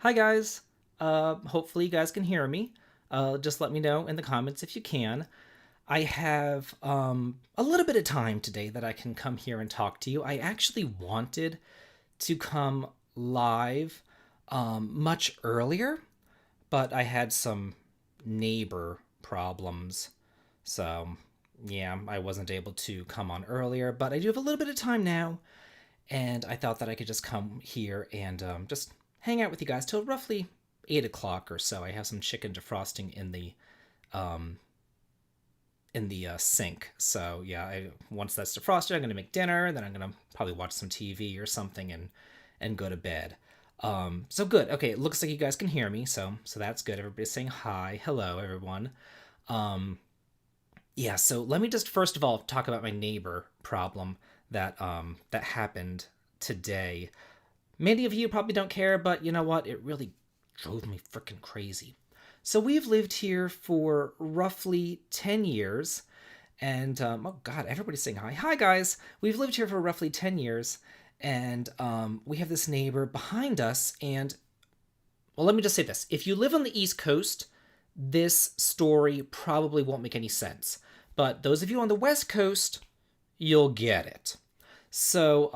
Hi guys. Hopefully you guys can hear me. Just let me know in the comments if you can. I have a little bit of time today that I can come here and talk to you. I actually wanted to come live much earlier, but I had some neighbor problems. So, yeah, I wasn't able to come on earlier, but I do have a little bit of time now, and I thought that I could just come here and just hang out with you guys till roughly 8 o'clock or so. I have some chicken defrosting um, in the sink. So yeah, once that's defrosted, I'm gonna make dinner. Then I'm gonna probably watch some TV or something and go to bed. So good. Okay, it looks like you guys can hear me. So that's good. Everybody's saying hi, hello, everyone. Um, yeah. So let me just first of all talk about my neighbor problem that happened today. Many of you probably don't care, but you know what? It really drove me freaking crazy. So we've lived here for roughly 10 years. And, oh God, everybody's saying hi. Hi, guys. We've lived here for roughly 10 years. And we have this neighbor behind us. And, well, let me just say this. If you live on the East Coast, this story probably won't make any sense. But those of you on the West Coast, you'll get it. So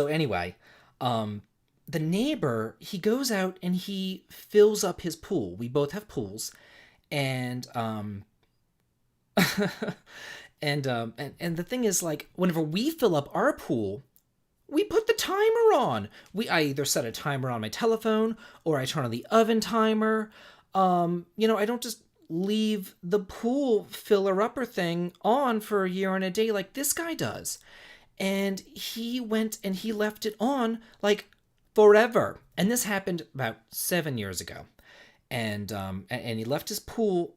anyway, the neighbor, he goes out and he fills up his pool. We both have pools, and and the thing is, like, whenever we fill up our pool, we put the timer on. I either set a timer on my telephone or I turn on the oven timer. I don't just leave the pool filler upper thing on for a year and a day like this guy does. And he went and he left it on like forever. And this happened about 7 years ago. And he left his pool.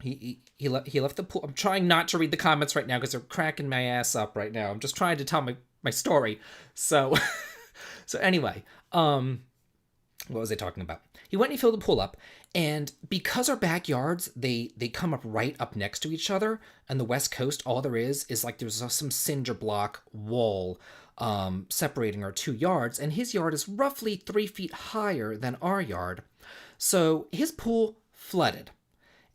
He left the pool. I'm trying not to read the comments right now because they're cracking my ass up right now. I'm just trying to tell my story. So so anyway, what was I talking about? He went and he filled the pool up, and because our backyards they come up right up next to each other, and the West Coast, all there is like there's some cinder block wall separating our 2 yards, and his yard is roughly 3 feet higher than our yard. So his pool flooded,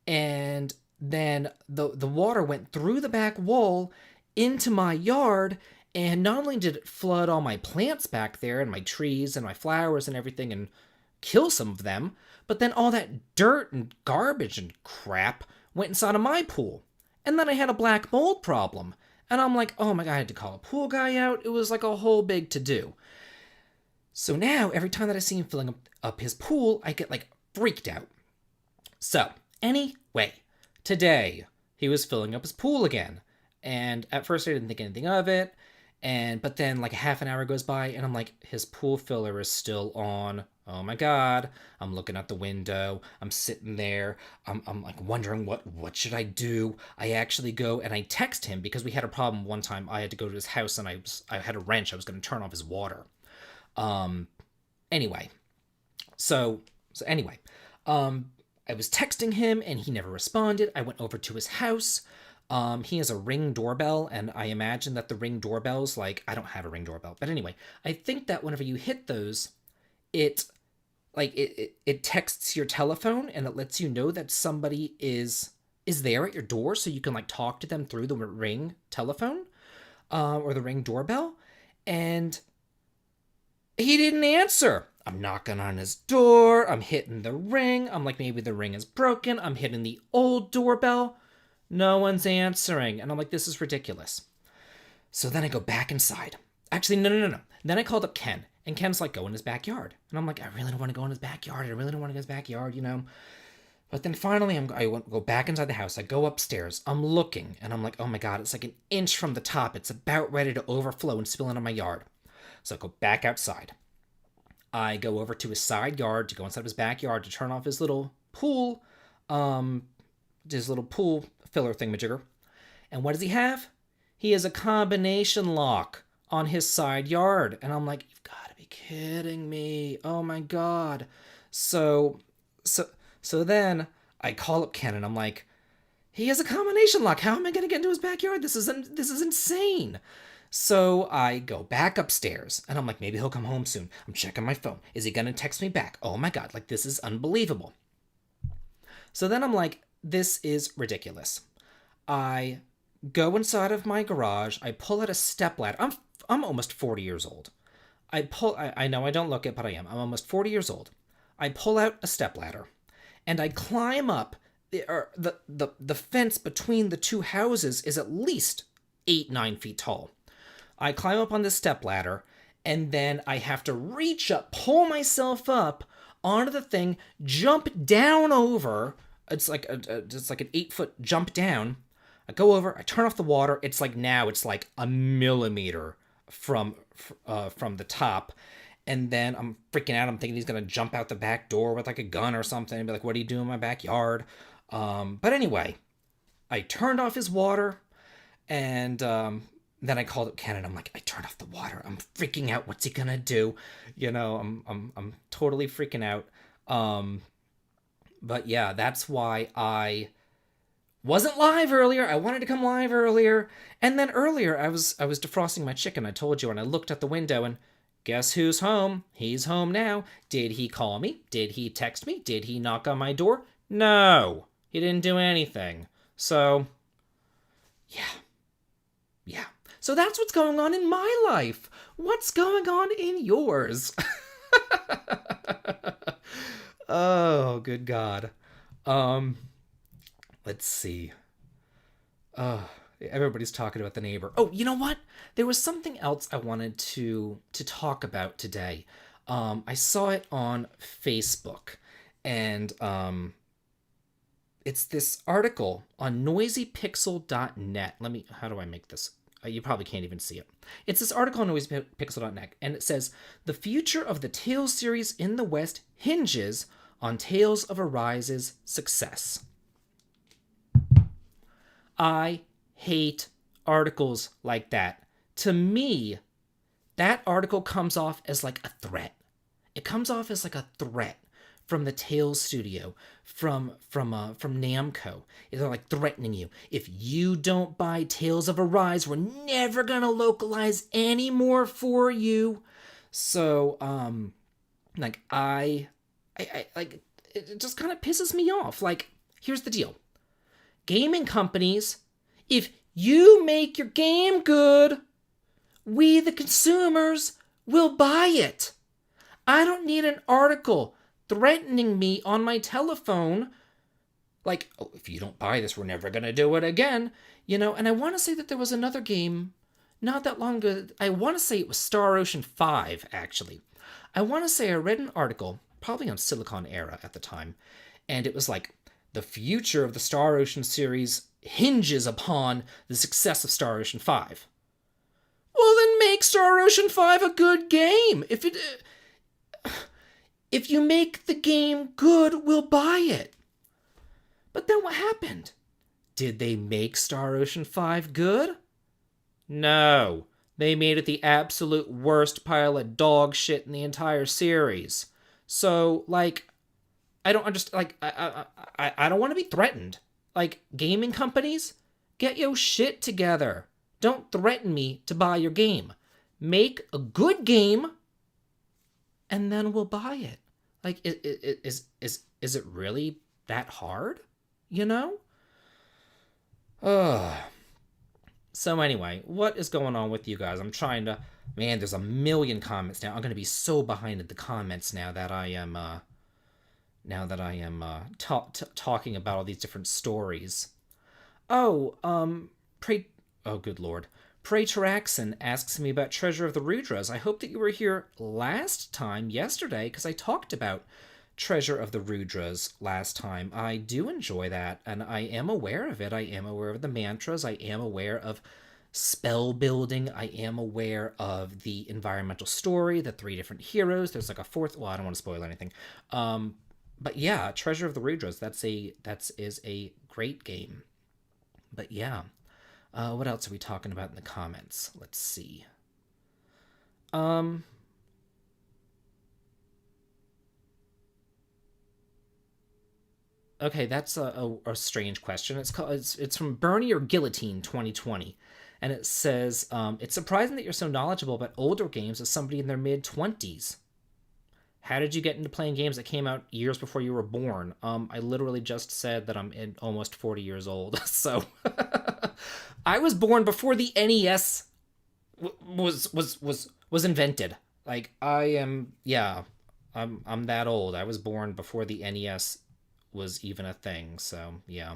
and then the water went through the back wall into my yard. And not only did it flood all my plants back there and my trees and my flowers and everything and kill some of them, but then all that dirt and garbage and crap went inside of my pool. And then I had a black mold problem. And I'm like, oh my God, I had to call a pool guy out. It was like a whole big to-do. So now, every time that I see him filling up his pool, I get like freaked out. So, anyway, today he was filling up his pool again. And at first I didn't think anything of it. But then like a half an hour goes by and I'm like, his pool filler is still on. Oh my God. I'm looking out the window. I'm sitting there. I'm like wondering what should I do? I actually go and I text him because we had a problem one time. I had to go to his house and I had a wrench. I was going to turn off his water. Anyway. So anyway, I was texting him and he never responded. I went over to his house. He has a Ring doorbell, and I imagine that the Ring doorbells, like, I don't have a Ring doorbell, but anyway, I think that whenever you hit those, it texts your telephone, and it lets you know that somebody is there at your door, so you can, like, talk to them through the Ring telephone, or the Ring doorbell, and he didn't answer. I'm knocking on his door, I'm hitting the ring, I'm like, maybe the ring is broken, I'm hitting the old doorbell. No one's answering. And I'm like, this is ridiculous. So then I go back inside. Actually, no. Then I called up Ken. And Ken's like, go in his backyard. And I'm like, I really don't want to go in his backyard. But then finally, I go back inside the house. I go upstairs. I'm looking. And I'm like, oh my God, it's like an inch from the top. It's about ready to overflow and spill into my yard. So I go back outside. I go over to his side yard to go inside his backyard to turn off his little pool. His little pool filler thingamajigger. And what does he have? He has a combination lock on his side yard. And I'm like, you've got to be kidding me. Oh my God. So then I call up Ken and I'm like, he has a combination lock. How am I going to get into his backyard? This is insane. So I go back upstairs and I'm like, maybe he'll come home soon. I'm checking my phone. Is he going to text me back? Oh my God, like this is unbelievable. So then I'm like, this is ridiculous. I go inside of my garage. I pull out a stepladder. I'm almost 40 years old. I know I don't look it, but I am. I'm almost 40 years old. I pull out a stepladder and I climb up. The fence between the two houses is at least 8-9 feet tall. I climb up on this stepladder and then I have to reach up, pull myself up onto the thing, jump down over. It's like an 8-foot jump down. I go over, I turn off the water. It's like a millimeter from the top. And then I'm freaking out. I'm thinking he's going to jump out the back door with like a gun or something and be like, what are you doing in my backyard? But anyway, I turned off his water and then I called up Ken and I'm like, I turned off the water. I'm freaking out. What's he going to do? I'm totally freaking out. But yeah, that's why I wasn't live earlier. I wanted to come live earlier. And then earlier I was defrosting my chicken, I told you, and I looked out the window and guess who's home? He's home now. Did he call me? Did he text me? Did he knock on my door? No. He didn't do anything. So, yeah. So that's what's going on in my life. What's going on in yours? Oh, good God. Let's see. Everybody's talking about the neighbor. Oh, you know what? There was something else I wanted to talk about today. I saw it on Facebook, and it's this article on noisypixel.net. How do I make this? You probably can't even see it. It's this article on noisypixel.net, and it says, the future of the Tales series in the West hinges on Tales of Arise's success. I hate articles like that. To me, that article comes off as like a threat. It comes off as like a threat from the Tales studio, from Namco. They're like threatening you. If you don't buy Tales of Arise, we're never gonna localize anymore for you. So, I like, it just kind of pisses me off. Like, here's the deal. Gaming companies, if you make your game good, we, the consumers, will buy it. I don't need an article threatening me on my telephone like, oh, if you don't buy this, we're never going to do it again. And I want to say that there was another game not that long ago. I want to say it was Star Ocean 5, actually. I want to say I read an article, probably on Silicon Era at the time, and it was like, the future of the Star Ocean series hinges upon the success of Star Ocean 5. Well, then make Star Ocean 5 a good game. If you make the game good, we'll buy it. But then what happened? Did they make Star Ocean 5 good? No. They made it the absolute worst pile of dog shit in the entire series. So, I don't understand. I don't want to be threatened. Gaming companies, get your shit together. Don't threaten me to buy your game. Make a good game, and then we'll buy it. Is it really that hard? So anyway, what is going on with you guys? I'm trying to... Man, there's a million comments now. I'm going to be so behind in the comments now that I am... talking about all these different stories. Oh, good lord. Pray Taraxon asks me about Treasure of the Rudras. I hope that you were here last time, yesterday, because I talked about Treasure of the Rudras last time. I do enjoy that, and I am aware of it. I am aware of the mantras. I am aware of spell building. I am aware of the environmental story, the 3 different heroes. There's a 4th... Well, I don't want to spoil anything. But yeah, Treasure of the Rudras, that is a great game. But yeah, what else are we talking about in the comments? Let's see. Okay, that's a strange question. It's from Bernie or Guillotine 2020, And it says, it's surprising that you're so knowledgeable about older games as somebody in their mid-20s. How did you get into playing games that came out years before you were born? I literally just said that I'm almost 40 years old, so I was born before the NES was invented. Like I am, yeah, I'm that old. I was born before the NES was even a thing. So yeah.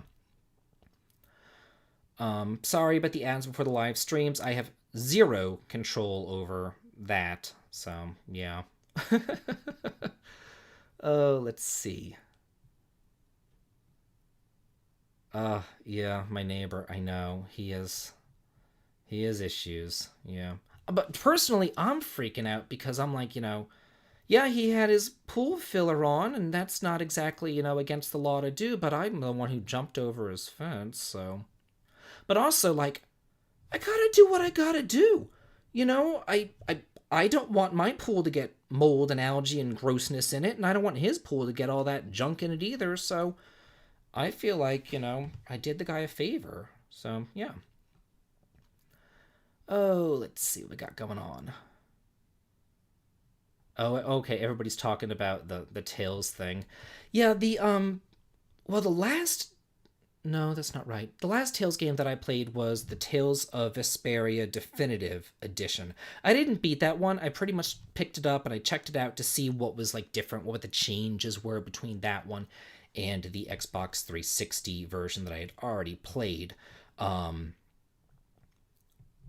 Sorry about the ads before the live streams. I have zero control over that. So yeah. Oh, let's see. Yeah, my neighbor. I know he has issues. Yeah. But personally, I'm freaking out because I'm like, yeah, he had his pool filler on, and that's not exactly, against the law to do, but I'm the one who jumped over his fence, so. But also, like, I gotta do what I gotta do. I don't want my pool to get mold and algae and grossness in it, and I don't want his pool to get all that junk in it either, so I feel like, I did the guy a favor. So, yeah. Oh, let's see what we got going on. Oh, okay. Everybody's talking about the Tails thing. Yeah, well, the last no, that's not right. The last Tales game that I played was the Tales of Vesperia Definitive Edition. I didn't beat that one. I pretty much picked it up and I checked it out to see what was like different, what the changes were between that one and the Xbox 360 version that I had already played. Um,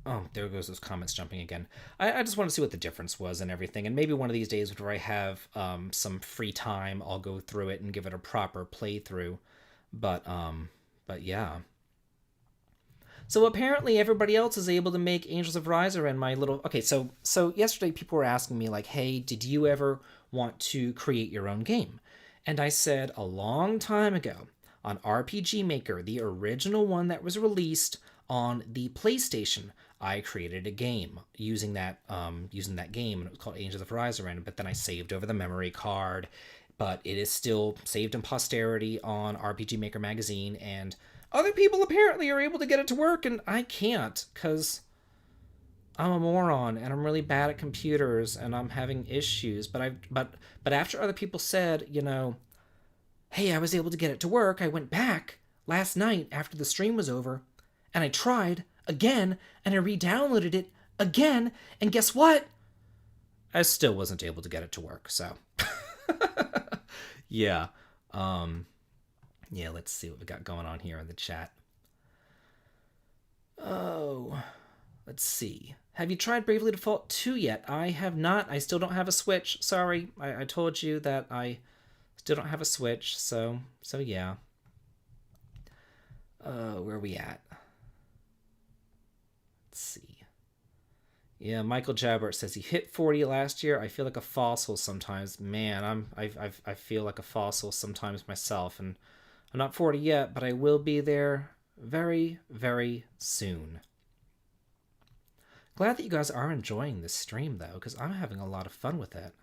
oh, there goes those comments jumping again. I just want to see what the difference was and everything. And maybe one of these days where I have some free time, I'll go through it and give it a proper playthrough. But yeah. So apparently everybody else is able to make Angels of Riser and my little. Okay, so yesterday people were asking me like, "Hey, did you ever want to create your own game?" And I said a long time ago on RPG Maker, the original one that was released on the PlayStation, I created a game using that game, and it was called Angels of Riser. But then I saved over the memory card, but it is still saved in posterity on RPG Maker magazine, and other people apparently are able to get it to work, and I can't because I'm a moron and I'm really bad at computers and I'm having issues. But after other people said, hey, I was able to get it to work, I went back last night after the stream was over, and I tried again, and I re-downloaded it again, and guess what? I still wasn't able to get it to work. So yeah. Yeah, let's see what we got going on here in the chat. Oh, let's see. Have you tried Bravely Default 2 yet? I have not. I still don't have a Switch. Sorry. I told you that I still don't have a Switch, so yeah. Where are we at? Let's see. Yeah, Michael Jabert says he hit 40 last year. I feel like a fossil sometimes. Man, I feel like a fossil sometimes myself, and I'm not 40 yet, but I will be there very, very soon. Glad that you guys are enjoying this stream, though, because I'm having a lot of fun with it.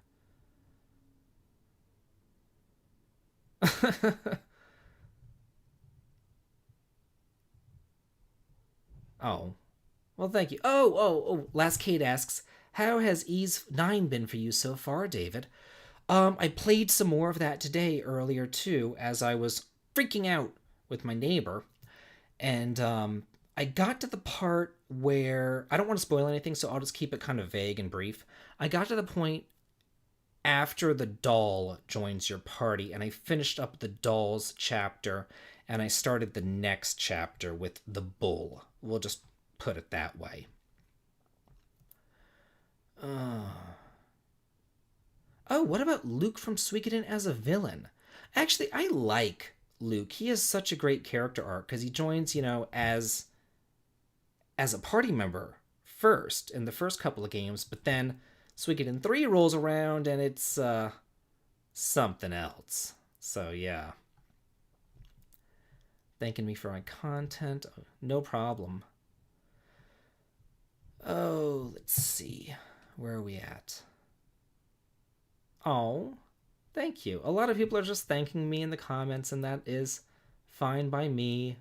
Oh. Well, thank you. Oh. Last Kate asks, how has Ys 9 been for you so far, David? I played some more of that today earlier, too, as I was freaking out with my neighbor. And I got to the part where I don't want to spoil anything, so I'll just keep it kind of vague and brief. I got to the point after the doll joins your party, and I finished up the doll's chapter, and I started the next chapter with the bull. We'll just put it that way. Oh, what about Luke from Suikoden as a villain? Actually, I like Luke. He has such a great character arc because he joins, as a party member first in the first couple of games, but then Suikoden 3 rolls around and it's something else. So yeah. Thanking me for my content. No problem. Oh, let's see. Where are we at? Oh, thank you. A lot of people are just thanking me in the comments, and that is fine by me.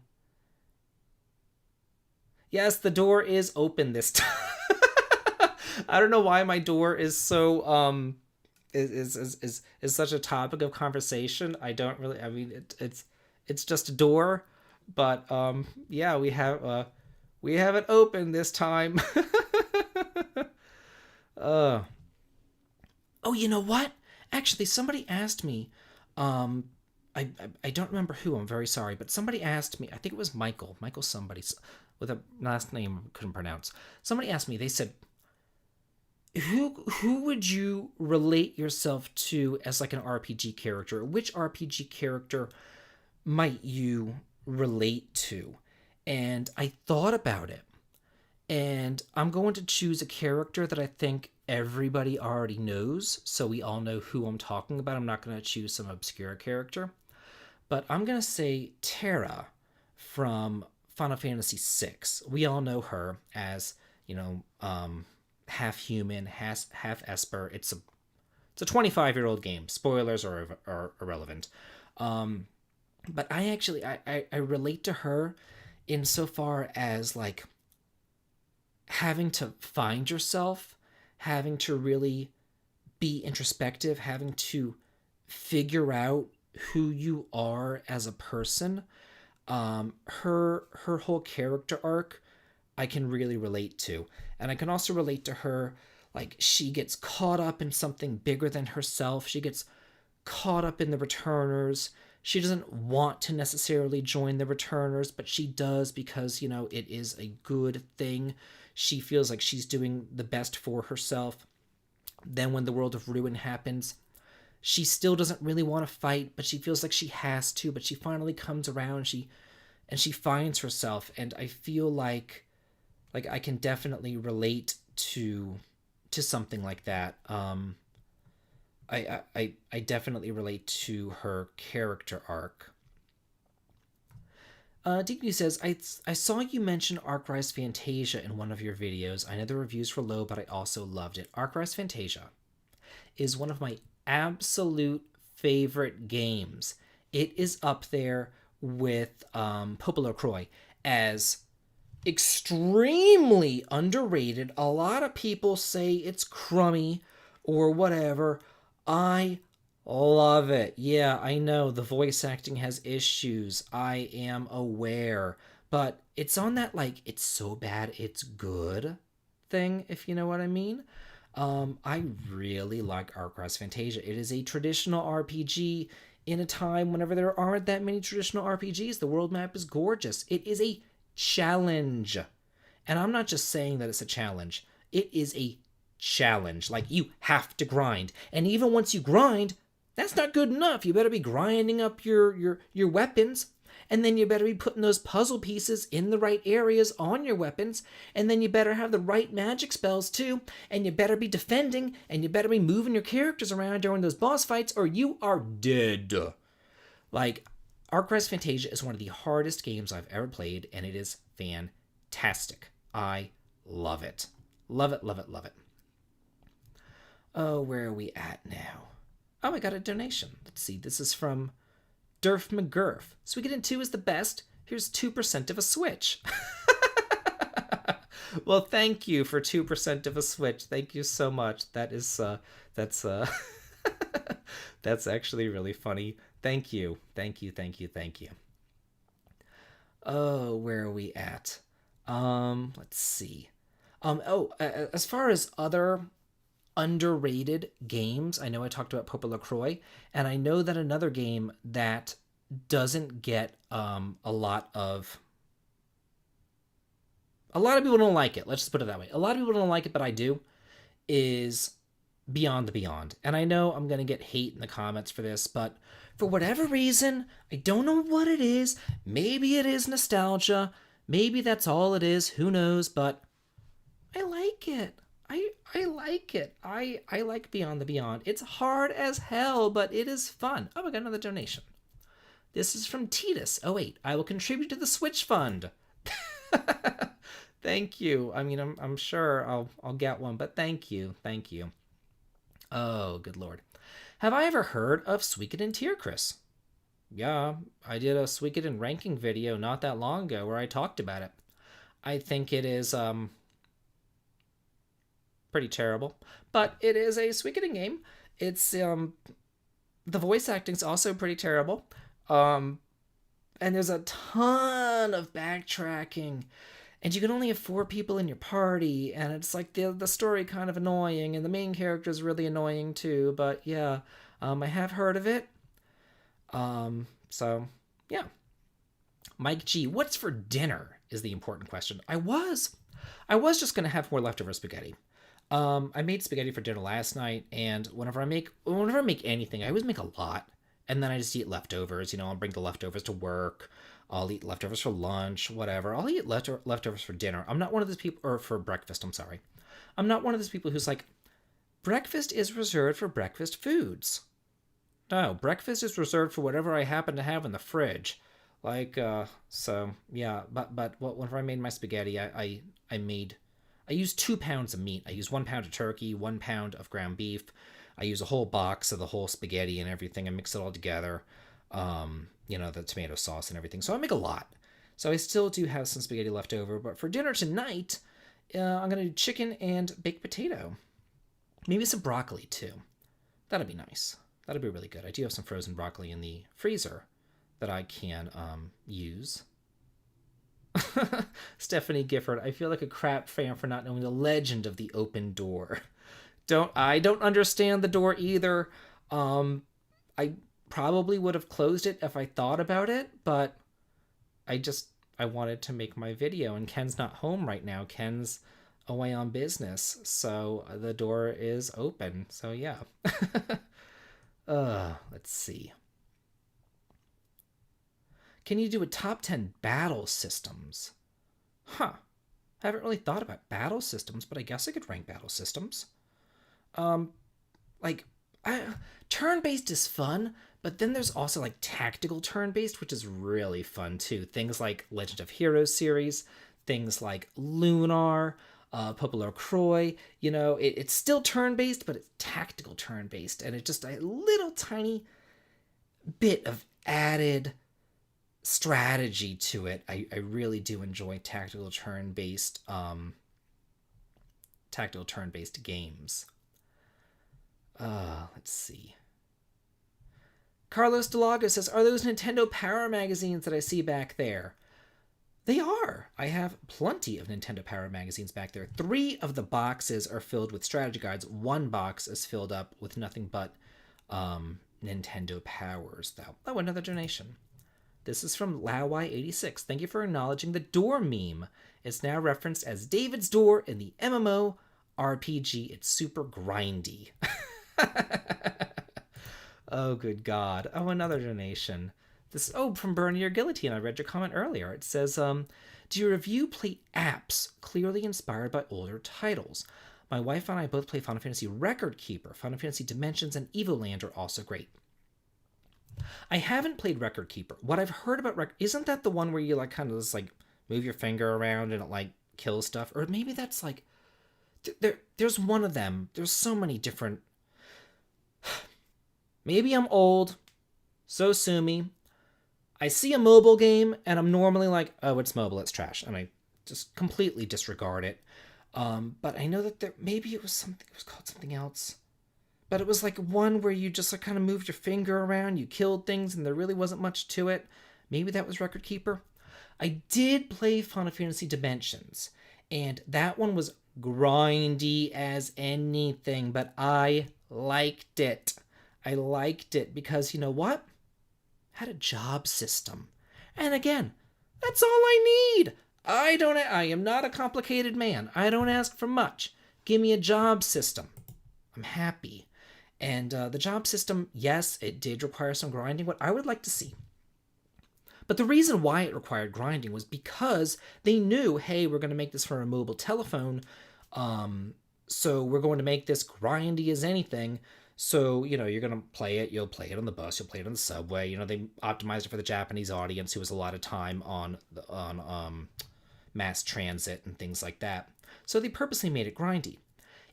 Yes, the door is open this time. I don't know why my door is so is such a topic of conversation. I don't really. I mean, it's just a door, but yeah, we have it open this time. uh oh, you know what? Actually, somebody asked me. Um, I don't remember who. I'm very sorry, but somebody asked me. I think it was Michael. Michael somebody with a last name I couldn't pronounce. Somebody asked me. They said, who would you relate yourself to as like an RPG character? Which RPG character might you relate to? And I thought about it. And I'm going to choose a character that I think everybody already knows, so we all know who I'm talking about. I'm not going to choose some obscure character. But I'm going to say Terra from Final Fantasy VI. We all know her as, half human, half Esper. It's a 25-year-old game. Spoilers are irrelevant. But I relate to her insofar as like having to find yourself, having to really be introspective, having to figure out who you are as a person. Her whole character arc I can really relate to. And I can also relate to her, like, she gets caught up in something bigger than herself. She gets caught up in the returners. She doesn't want to necessarily join the returners, but she does because, it is a good thing. She feels like she's doing the best for herself. Then when the World of Ruin happens, she still doesn't really want to fight, but she feels like she has to, but she finally comes around, and she finds herself, and I feel like I can definitely relate to something like that. I definitely relate to her character arc. DQ says, I saw you mention Arc-Rise Fantasia in one of your videos. I know the reviews were low, but I also loved it. Arc-Rise Fantasia is one of my absolute favorite games. It is up there with Popolo Croix as extremely underrated. A lot of people say it's crummy or whatever. I love it. Yeah, I know the voice acting has issues. I am aware. But it's on that, like, it's so bad it's good thing, if you know what I mean. I really like Arc-Rise Fantasia. It is a traditional RPG in a time whenever there aren't that many traditional RPGs. The world map is gorgeous. It is a challenge. And I'm not just saying that it's a challenge. It is a challenge. Like, you have to grind. And even once you grind, that's not good enough. You better be grinding up your weapons. And then you better be putting those puzzle pieces in the right areas on your weapons. And then you better have the right magic spells too. And you better be defending. And you better be moving your characters around during those boss fights, or you are dead. Like, Arc-Rise Fantasia is one of the hardest games I've ever played, and it is fantastic. I love it. Love it, love it, love it. Oh, where are we at now? Oh, I got a donation. Let's see. This is from Durf McGurf. Suikoden 2 is the best. Here's 2% of a Switch. Well, thank you for 2% of a Switch. Thank you so much. That's that's actually really funny. Thank you. Thank you, thank you, thank you. Oh, where are we at? Let's see. As far as other underrated games, I know I talked about Popolo Croix, and I know that another game that doesn't get a lot of people don't like it. Let's just put it that way. A lot of people don't like it, but I do. Is Beyond the Beyond. And I know I'm going to get hate in the comments for this, but for whatever reason, I don't know what it is. Maybe it is nostalgia. Maybe that's all it is. Who knows? But I like it. I like it. I like Beyond the Beyond. It's hard as hell, but it is fun. Oh, I got another donation. This is from Titus. Oh, wait. I will contribute to the Switch Fund. Thank you. I mean, I'm sure I'll get one, but thank you. Thank you. Oh, good lord. Have I ever heard of Suikoden Tier, Chris? Yeah, I did a Suikoden ranking video not that long ago where I talked about it. I think it is pretty terrible, but it is a Suikoden game. It's the voice acting's also pretty terrible. Um, and there's a ton of backtracking, and you can only have 4 people in your party, and it's like the story kind of annoying, and the main character is really annoying too. But yeah, I have heard of it. So yeah, Mike G, what's for dinner is the important question. I was just gonna have more leftover spaghetti. I made spaghetti for dinner last night, and whenever I make anything, I always make a lot, and then I just eat leftovers. I'll bring the leftovers to work. I'll eat leftovers for lunch, whatever. I'll eat leftovers for dinner. I'm not one of those people, or for breakfast. I'm sorry. I'm not one of those people who's like, breakfast is reserved for breakfast foods. No, breakfast is reserved for whatever I happen to have in the fridge. So yeah, but whenever I made my spaghetti, I used 2 pounds of meat. I used 1 pound of turkey, 1 pound of ground beef. I use a whole box of the whole spaghetti and everything. I mix it all together. The tomato sauce and everything. So I make a lot. So I still do have some spaghetti left over. But for dinner tonight, I'm gonna do chicken and baked potato. Maybe some broccoli too. That'd be nice. That'd be really good. I do have some frozen broccoli in the freezer that I can use. Stephanie Gifford, I feel like a crap fan for not knowing the legend of the open door. I don't understand the door either. I probably would have closed it if I thought about it, but I wanted to make my video, and Ken's not home right now. Ken's away on business, so the door is open. So yeah. Let's see. Can you do a top 10 battle systems? Huh. Haven't really thought about battle systems, but I guess I could rank battle systems. Like, turn-based is fun, but then there's also like tactical turn-based, which is really fun too. Things like Legend of Heroes series, things like Lunar, Poplar Croix. It's still turn-based, but it's tactical turn-based, and it's just a little tiny bit of added strategy to it. I really do enjoy tactical turn-based games. Let's see. Carlos Delago says, are those Nintendo Power magazines that I see back there? They are. I have plenty of Nintendo Power magazines back there. 3 of the boxes are filled with strategy guides. 1 box is filled up with nothing but Nintendo Powers, though. Oh, another donation. This is from Lawai86. Thank you for acknowledging the door meme. It's now referenced as David's door in the MMO RPG. It's super grindy. Oh, good God. Oh, another donation. From Bernie or Guillotine. I read your comment earlier. It says, do you review play apps clearly inspired by older titles? My wife and I both play Final Fantasy Record Keeper. Final Fantasy Dimensions and Evoland are also great. I haven't played Record Keeper. What I've heard about isn't that the one where you kind of just move your finger around and it kills stuff? Or maybe that's there's one of them. There's so many different. Maybe I'm old, so sue me. I see a mobile game and I'm normally like, oh, it's mobile, it's trash, and I just completely disregard it. But I know that maybe it was called something else. But it was one where you just kind of moved your finger around, you killed things, and there really wasn't much to it. Maybe that was Record Keeper. I did play Final Fantasy Dimensions, and that one was grindy as anything, but I liked it. I liked it because, you know what? It had a job system. And again, that's all I need. I am not a complicated man. I don't ask for much. Give me a job system. I'm happy. And the job system, yes, it did require some grinding, what I would like to see. But the reason why it required grinding was because they knew, hey, we're going to make this for a mobile telephone, so we're going to make this grindy as anything. So, you're going to play it, you'll play it on the bus, you'll play it on the subway. They optimized it for the Japanese audience who has a lot of time on mass transit and things like that. So they purposely made it grindy.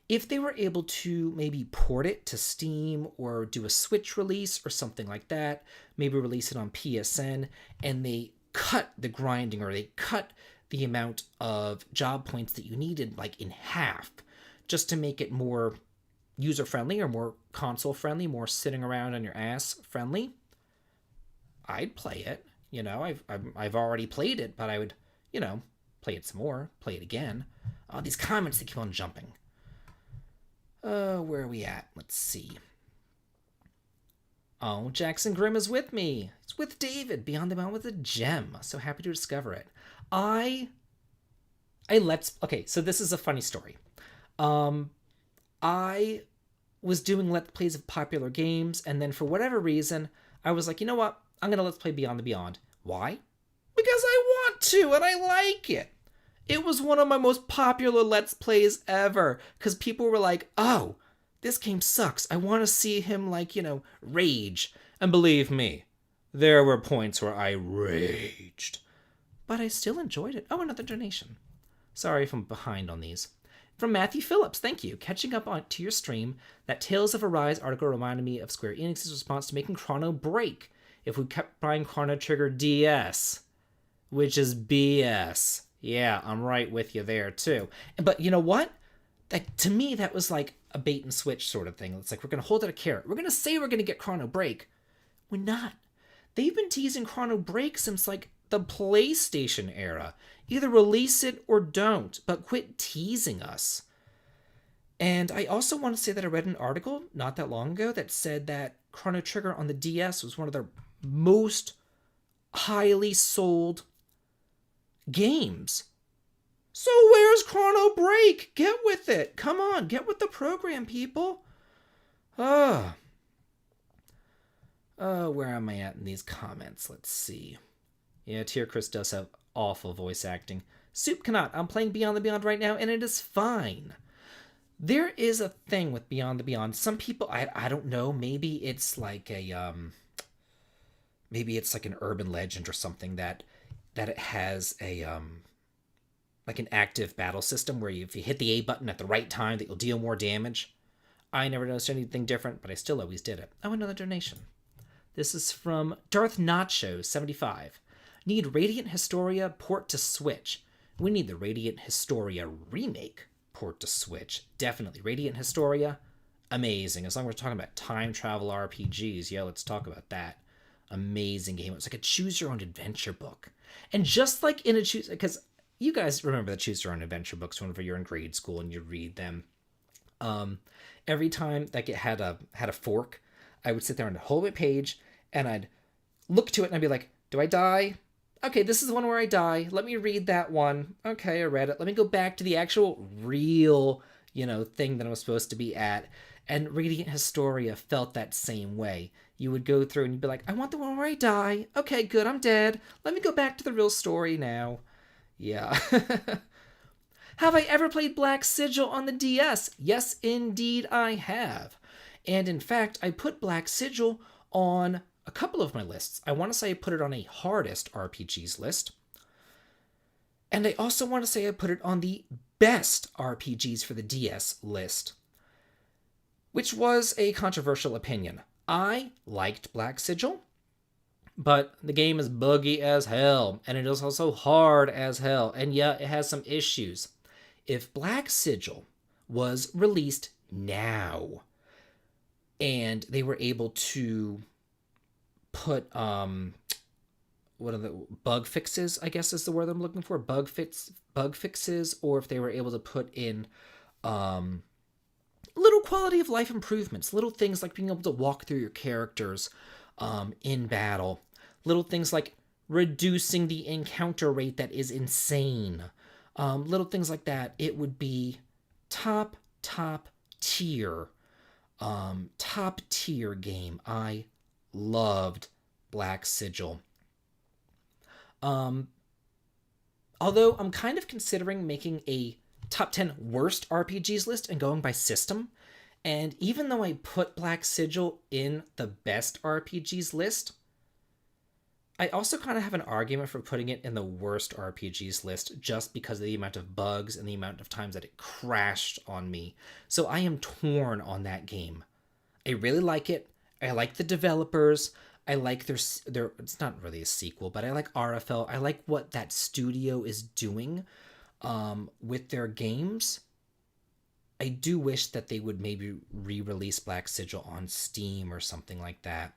If they were able to maybe port it to Steam or do a Switch release or something like that, maybe release it on PSN, and they cut the grinding or they cut the amount of job points that you needed like in half, just to make it more user friendly or more console friendly, more sitting around on your ass friendly, I'd play it. I've already played it, but I would, play it some more, play it again. These comments, they keep on jumping. Where are we at? Let's see. Oh, Jackson Grimm is with me. It's with David, Beyond the Mountain with a gem. So happy to discover it. Okay, so this is a funny story. I was doing Let's Plays of popular games, and then for whatever reason, I was like, you know what? I'm going to Let's Play Beyond the Beyond. Why? Because I want to, and I like it. It was one of my most popular Let's Plays ever, because people were like, oh, this game sucks. I want to see him, rage. And believe me, there were points where I raged. But I still enjoyed it. Oh, another donation. Sorry if I'm behind on these. From Matthew Phillips, thank you. Catching up to your stream, that Tales of Arise article reminded me of Square Enix's response to making Chrono break if we kept buying Chrono Trigger DS, which is BS. Yeah, I'm right with you there, too. But you know what? To me, that was like a bait and switch sort of thing. It's like, we're going to hold out a carrot. We're going to say we're going to get Chrono Break. We're not. They've been teasing Chrono Break since, the PlayStation era. Either release it or don't, but quit teasing us. And I also want to say that I read an article not that long ago that said that Chrono Trigger on the DS was one of their most highly sold games. So where's Chrono Break? Get with it. Come on, get with the program, people. Where am I at in these comments? Let's see. Yeah, Tier Chris does have awful voice acting. Soup Cannot, I'm playing Beyond the Beyond right now, and it is fine. There is a thing with Beyond the Beyond. Some people, I don't know, maybe it's like maybe it's like an urban legend or something that it has an active battle system where if you hit the A button at the right time, that you'll deal more damage. I never noticed anything different, but I still always did it. Oh, another donation. This is from Darth Nacho 75. Need Radiant Historia port to Switch. We need the Radiant Historia remake port to Switch. Definitely. Radiant Historia, amazing. As long as we're talking about time travel RPGs, yeah, let's talk about that. Amazing game. It's like a choose your own adventure book. And just like in because you guys remember the choose your own adventure books whenever you're in grade school and you read them. Every time that it had a fork, I would sit there and hold my page and I'd look to it and I'd be like, do I die? Okay, this is the one where I die. Let me read that one. Okay, I read it. Let me go back to the actual real, thing that I was supposed to be at. And Radiant Historia felt that same way. You would go through and you'd be like, I want the one where I die. Okay, good, I'm dead. Let me go back to the real story now. Yeah. Have I ever played Black Sigil on the DS? Yes, indeed I have. And in fact, I put Black Sigil on a couple of my lists. I want to say I put it on a hardest RPGs list. And I also want to say I put it on the best RPGs for the DS list, which was a controversial opinion. I liked Black Sigil, but the game is buggy as hell, and it is also hard as hell, and yeah, it has some issues. If Black Sigil was released now, and they were able to put what are the bug fixes, I guess is the word I'm looking for, bug fixes, or if they were able to put in little quality of life improvements, little things like being able to walk through your characters in battle, little things like reducing the encounter rate that is insane, little things like that, it would be top tier game. I loved Black Sigil. Although I'm kind of considering making a top 10 worst RPGs list and going by system. And even though I put Black Sigil in the best RPGs list, I also kind of have an argument for putting it in the worst RPGs list just because of the amount of bugs and the amount of times that it crashed on me. So I am torn on that game. I really like it. I like the developers. I like their it's not really a sequel, but I like RFL. I like what that studio is doing with their games. I do wish that they would maybe re-release Black Sigil on Steam or something like that.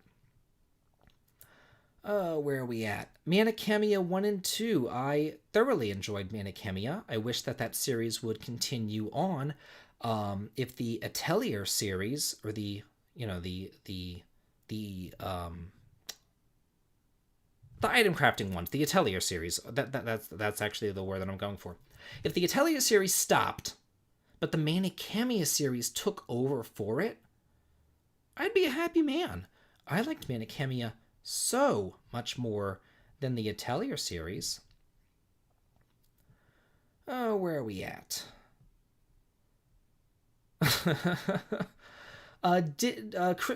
Where are we at? Manichemia 1 and 2. I thoroughly enjoyed Manichemia. I wish that that series would continue on. If the Atelier series, or the item crafting ones, the Atelier series, that's actually the word that I'm going for. If the Atelier series stopped, but the Manichemia series took over for it, I'd be a happy man. I liked Manichemia so much more than the Atelier series. Oh, where are we at?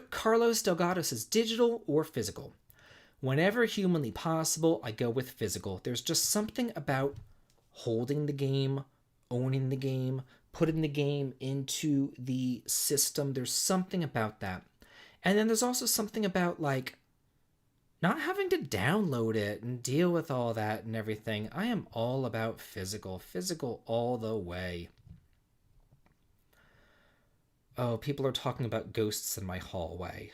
Carlos Delgado says digital or physical. Whenever humanly possible, I go with physical. There's just something about holding the game, owning the game, putting the game into the system. There's something about that. And then there's also something about, like, not having to download it and deal with all that and everything. I am all about physical. Physical all the way. Oh, people are talking about ghosts in my hallway.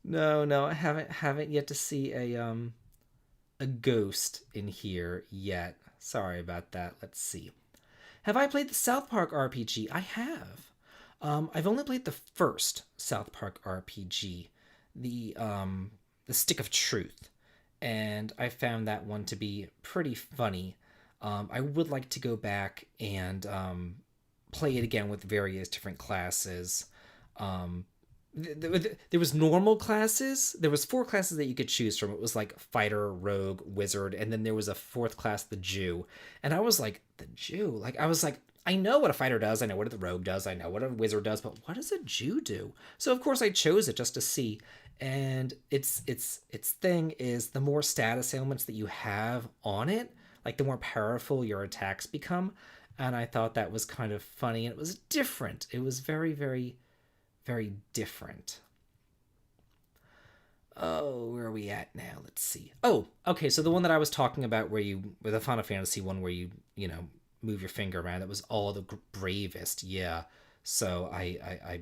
No, I haven't yet to see a ghost in here yet. Sorry about that. Let's see. Have I played the South Park RPG? I have. I've only played the first South Park RPG, the Stick of Truth, and I found that one to be pretty funny. I would like to go back and play it again with various different classes. There was normal classes. There was 4 classes that you could choose from. It was like fighter, rogue, wizard, and then there was a 4th class, the Jew. And I was like, the Jew? Like, I was like, I know what a fighter does. I know what the rogue does. I know what a wizard does. But what does a Jew do? So of course I chose it just to see. And its thing is, the more status ailments that you have on it, like the more powerful your attacks become. And I thought that was kind of funny. And it was different. It was very, very, very different. Oh, where are we at now? Let's see. Oh, okay. So the one that I was talking about, with the Final Fantasy one, where you move your finger around, that was all the bravest. Yeah. So I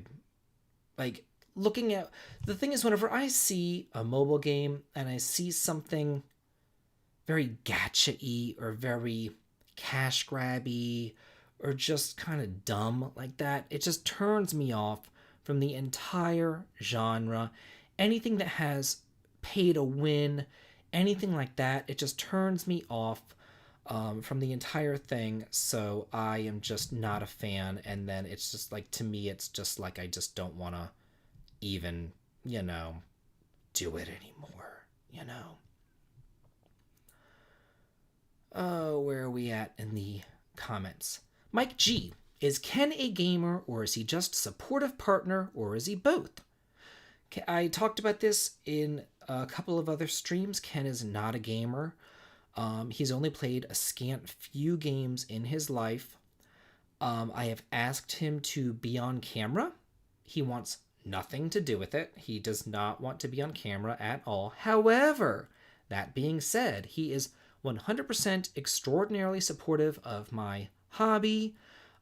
like looking at, the thing is, whenever I see a mobile game and I see something very gacha-y or very cash grabby or just kind of dumb like that, it just turns me off from the entire genre. Anything that has pay to win, anything like that, it just turns me off from the entire thing. So I am just not a fan. And then it's just like, to me, it's just like, I just don't want to even, do it anymore, Oh, where are we at in the comments? Mike G. Is Ken a gamer, or is he just a supportive partner, or is he both? I talked about this in a couple of other streams. Ken is not a gamer. He's only played a scant few games in his life. I have asked him to be on camera. He wants nothing to do with it. He does not want to be on camera at all. However, that being said, he is 100% extraordinarily supportive of my hobby.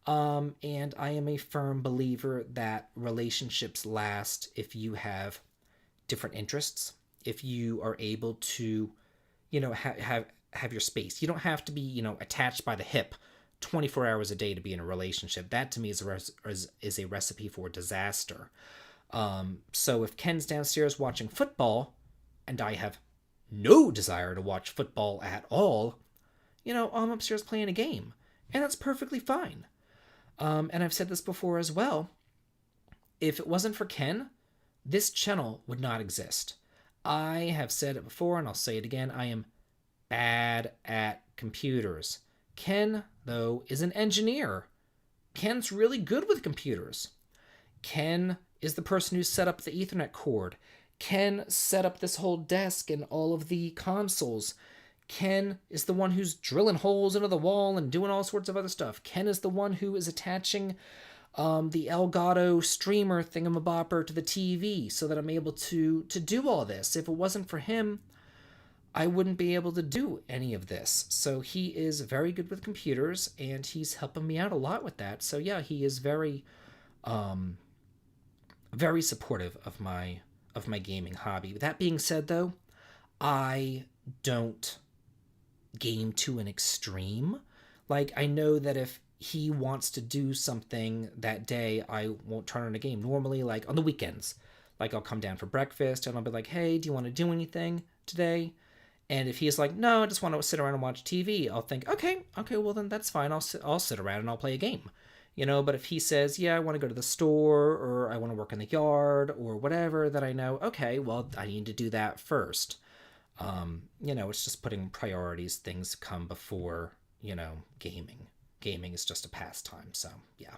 And I am a firm believer that relationships last if you have different interests, if you are able to, have your space. You don't have to be, attached by the hip 24 hours a day to be in a relationship. That to me is a recipe for disaster. So if Ken's downstairs watching football and I have no desire to watch football at all, I'm upstairs playing a game, and that's perfectly fine. And I've said this before as well. If it wasn't for Ken, this channel would not exist. I have said it before, and I'll say it again. I am bad at computers. Ken, though, is an engineer. Ken's really good with computers. Ken is the person who set up the Ethernet cord. Ken set up this whole desk and all of the consoles. Ken is the one who's drilling holes into the wall and doing all sorts of other stuff. Ken is the one who is attaching the Elgato streamer thingamabopper to the TV so that I'm able to do all this. If it wasn't for him, I wouldn't be able to do any of this. So he is very good with computers, and he's helping me out a lot with that. So yeah, he is very supportive of my gaming hobby. That being said, though, I don't game to an extreme. Like, I know that if he wants to do something that day, I won't turn on a game. Normally, like on the weekends, like I'll come down for breakfast and I'll be like, hey, do you want to do anything today? And if he's like, no, I just want to sit around and watch TV, I'll think, okay, well then that's fine. I'll sit around and I'll play a game. But if he says, yeah, I want to go to the store or I want to work in the yard or whatever, that I know, okay, well, I need to do that first. It's just putting priorities. Things come before, gaming. Gaming is just a pastime, so yeah.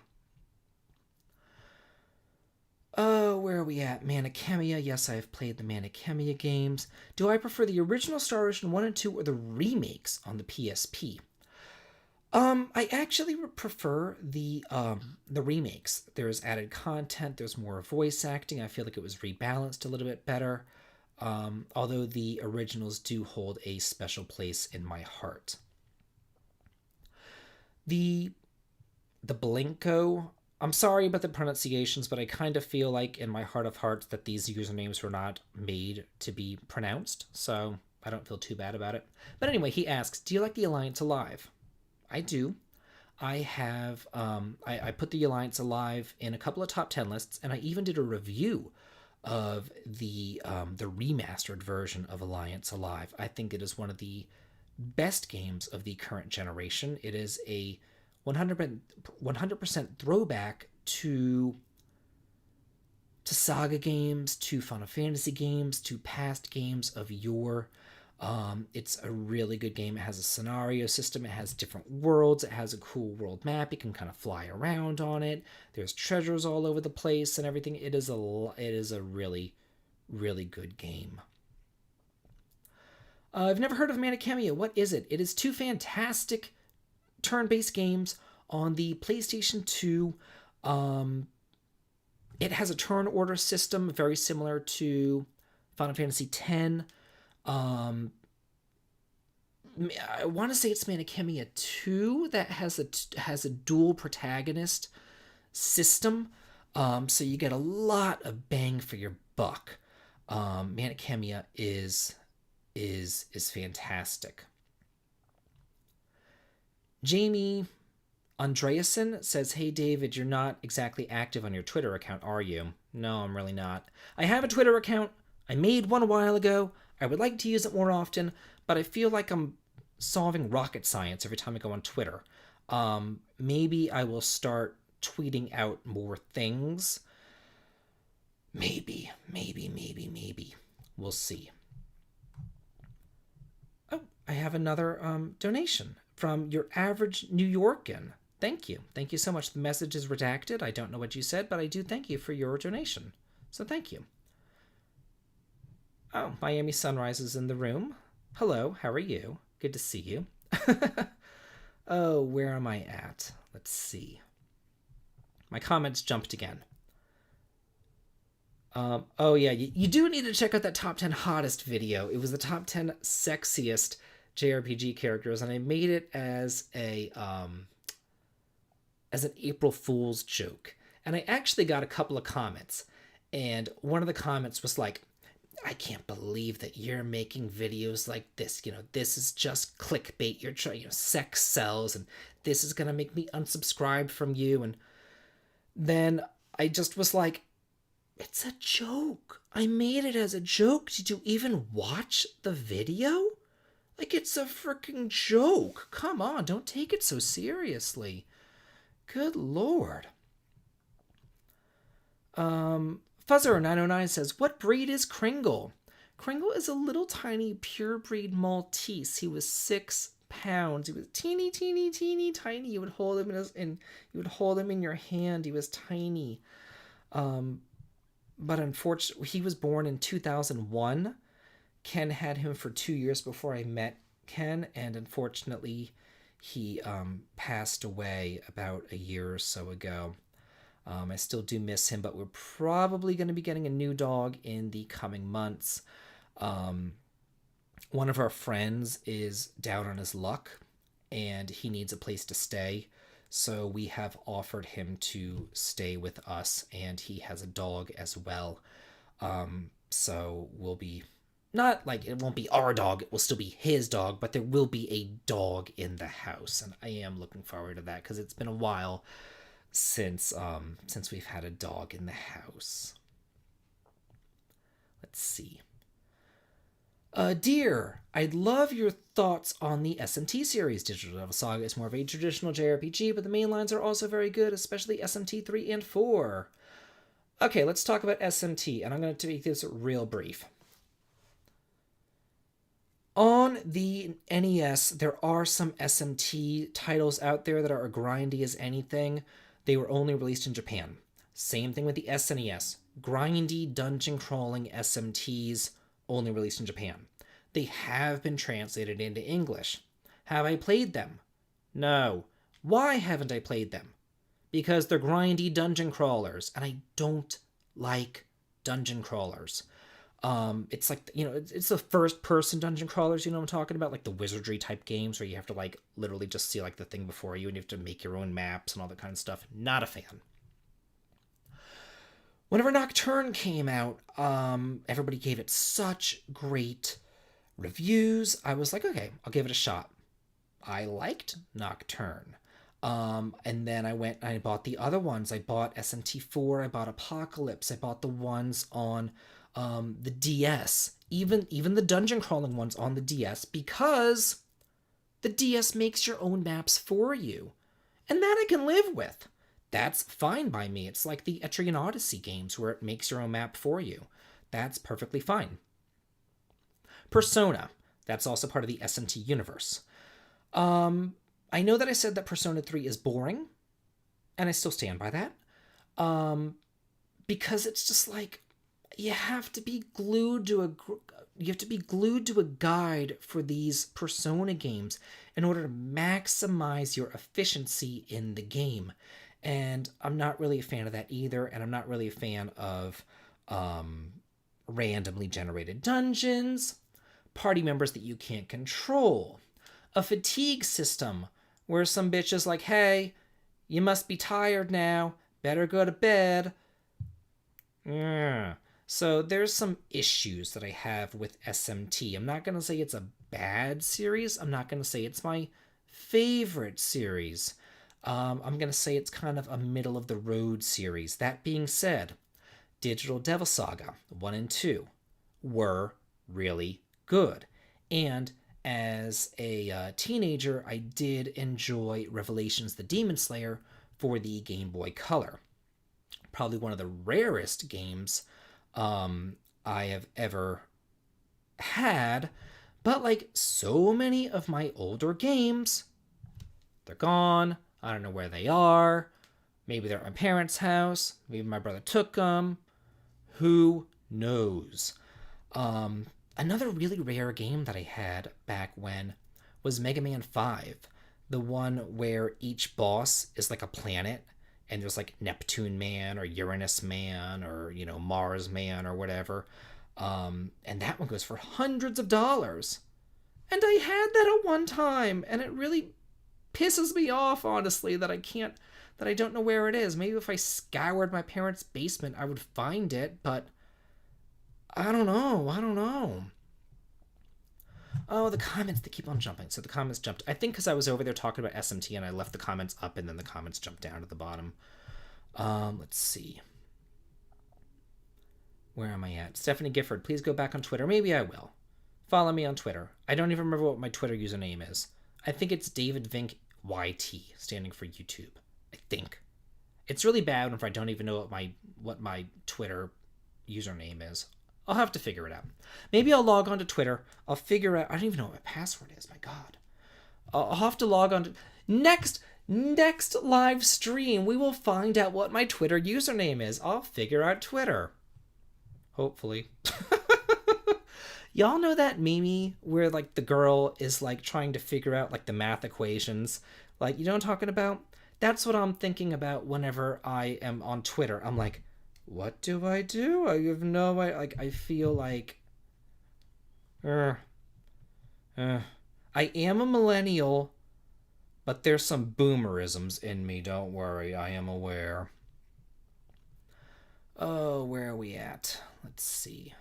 Oh, where are we at? Manichemia. Yes, I have played the Manichemia games. Do I prefer the original Star Ocean 1 and 2 or the remakes on the PSP? I actually prefer the remakes. There's added content, there's more voice acting. I feel like it was rebalanced a little bit better. Although the originals do hold a special place in my heart. The Blinko, I'm sorry about the pronunciations, but I kind of feel like in my heart of hearts that these usernames were not made to be pronounced, so I don't feel too bad about it. But anyway, he asks, do you like the Alliance Alive? I do. I have I put the Alliance Alive in a couple of top 10 lists, and I even did a review of the remastered version of Alliance Alive. I think it is one of the best games of the current generation. It is a 100% throwback to saga games, to Final Fantasy games, to past games of yore. It's a really good game. It has a scenario system. It has different worlds. It has a cool world map. You can kind of fly around on it. There's treasures all over the place and everything. It is a really, really good game. I've never heard of Manichemia. What is it? It is two fantastic turn-based games on the PlayStation 2. It has a turn order system very similar to Final Fantasy X. I want to say it's Manichemia 2 that has a dual protagonist system. So you get a lot of bang for your buck. Manichemia is fantastic. Jamie Andreasen says, hey David, you're not exactly active on your Twitter account, are you? No, I'm really not. I have a Twitter account. I made one a while ago. I would like to use it more often, but I feel like I'm solving rocket science every time I go on Twitter. Maybe I will start tweeting out more things. Maybe. We'll see. Oh, I have another donation from your average New Yorkan. Thank you. Thank you so much. The message is redacted. I don't know what you said, but I do thank you for your donation. So thank you. Oh, Miami Sunrise is in the room. Hello, how are you? Good to see you. Oh, where am I at? Let's see. My comments jumped again. Oh yeah, you do need to check out that top 10 hottest video. It was the top 10 sexiest Jrpg characters, and I made it as an April Fool's joke. And I actually got a couple of comments, and one of the comments was like, I can't believe that you're making videos like this. This is just clickbait. You're trying, sex sells, and this is going to make me unsubscribe from you. And then I just was like, it's a joke. I made it as a joke. Did you even watch the video? Like, it's a freaking joke. Come on, don't take it so seriously. Good Lord. Fuzzer909 says, what breed is Kringle? Kringle is a little tiny purebred Maltese. He was 6 pounds. He was teeny tiny. You would hold him in your hand. He was tiny. But unfortunately, he was born in 2001. Ken had him for 2 years before I met Ken, and unfortunately, he passed away about a year or so ago. I still do miss him, but we're probably going to be getting a new dog in the coming months. One of our friends is down on his luck and he needs a place to stay. So we have offered him to stay with us, and he has a dog as well. So we'll be not like it won't be our dog, it will still be his dog, but there will be a dog in the house, and I am looking forward to that because it's been a while since we've had a dog in the house. Let's see. Dear, I'd love your thoughts on the SMT series. Digital Devil Saga is more of a traditional JRPG, but the main lines are also very good, especially SMT 3 and 4. Okay, let's talk about SMT, and I'm going to make this real brief. On the NES, there are some SMT titles out there that are grindy as anything. They were only released in Japan. Same thing with the SNES. Grindy, dungeon-crawling SMTs only released in Japan. They have been translated into English. Have I played them? No. Why haven't I played them? Because they're grindy dungeon crawlers, and I don't like dungeon crawlers. It's like, it's the first-person dungeon crawlers, what I'm talking about? Like the wizardry type games where you have to, like, literally just see, like, the thing before you and you have to make your own maps and all that kind of stuff. Not a fan. Whenever Nocturne came out, everybody gave it such great reviews. I was like, okay, I'll give it a shot. I liked Nocturne. And then I bought the other ones. I bought SMT4, I bought Apocalypse, I bought the ones on the DS, even the dungeon crawling ones on the DS, because the DS makes your own maps for you. And that I can live with. That's fine by me. It's like the Etrian Odyssey games where it makes your own map for you. That's perfectly fine. Persona. That's also part of the SMT universe. I know that I said that Persona 3 is boring, and I still stand by that. Because it's just like, you have to be glued to a guide for these Persona games in order to maximize your efficiency in the game. And I'm not really a fan of that either, and I'm not really a fan of randomly generated dungeons, party members that you can't control, a fatigue system where some bitch is like, hey, you must be tired now, better go to bed. Yeah. So there's some issues that I have with SMT. I'm not going to say it's a bad series. I'm not going to say it's my favorite series. I'm going to say it's kind of a middle-of-the-road series. That being said, Digital Devil Saga 1 and 2 were really good. And as a teenager, I did enjoy Revelations the Demon Slayer for the Game Boy Color. Probably one of the rarest games I have ever had. But like so many of my older games, they're gone. I don't know where they are. Maybe they're at my parents' house. Maybe my brother took them. Who knows? Another really rare game that I had back when was Mega Man 5. The one where each boss is like a planet. And there's like Neptune Man or Uranus Man or, Mars Man or whatever. And that one goes for hundreds of dollars. And I had that at one time. And it really pisses me off, honestly, that I don't know where it is. Maybe if I scoured my parents' basement, I would find it, but I don't know. Oh, the comments, they keep on jumping. So the comments jumped. I think because I was over there talking about SMT and I left the comments up and then the comments jumped down to the bottom. Let's see. Where am I at? Stephanie Gifford, please go back on Twitter. Maybe I will. Follow me on Twitter. I don't even remember what my Twitter username is. I think it's Davidvinc YT, standing for YouTube. I think. It's really bad if I don't even know what my Twitter username is. I'll have to figure it out. Maybe I'll log on to Twitter. I'll figure out... I don't even know what my password is. My God. I'll have to log on to... Next live stream, we will find out what my Twitter username is. I'll figure out Twitter. Hopefully. Y'all know that meme where, like, the girl is, like, trying to figure out, like, the math equations? Like, you know what I'm talking about? That's what I'm thinking about whenever I am on Twitter. I'm like, what do? I have no idea. Like, I feel like, uh, I am a millennial, but there's some boomerisms in me. Don't worry, I am aware. Oh, where are we at? Let's see.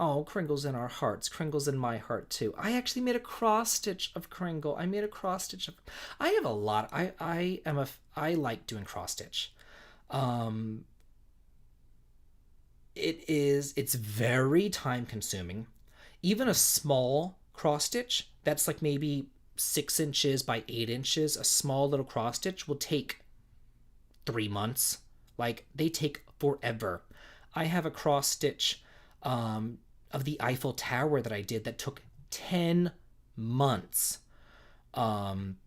Oh, Kringle's in our hearts. Kringle's in my heart too. I actually made a cross stitch of Kringle. I made a cross stitch of. I have a lot. I like doing cross stitch. Um, it's very time consuming. Even a small cross stitch that's like maybe 6 inches by 8 inches, a small little cross stitch will take 3 months. Like, they take forever. I have a cross stitch of the Eiffel Tower that I did that took 10 months. Um,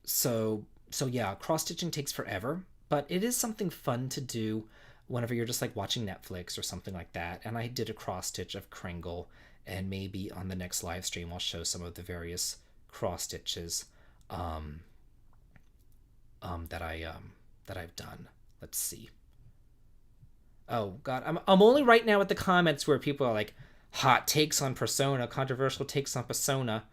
so yeah, cross stitching takes forever, but it is something fun to do whenever you're just like watching Netflix or something like that. And I did a cross stitch of Kringle, and maybe on the next live stream I'll show some of the various cross stitches um, that I've done. Let's see. Oh God, I'm only right now at the comments where people are like, hot takes on Persona, controversial takes on Persona.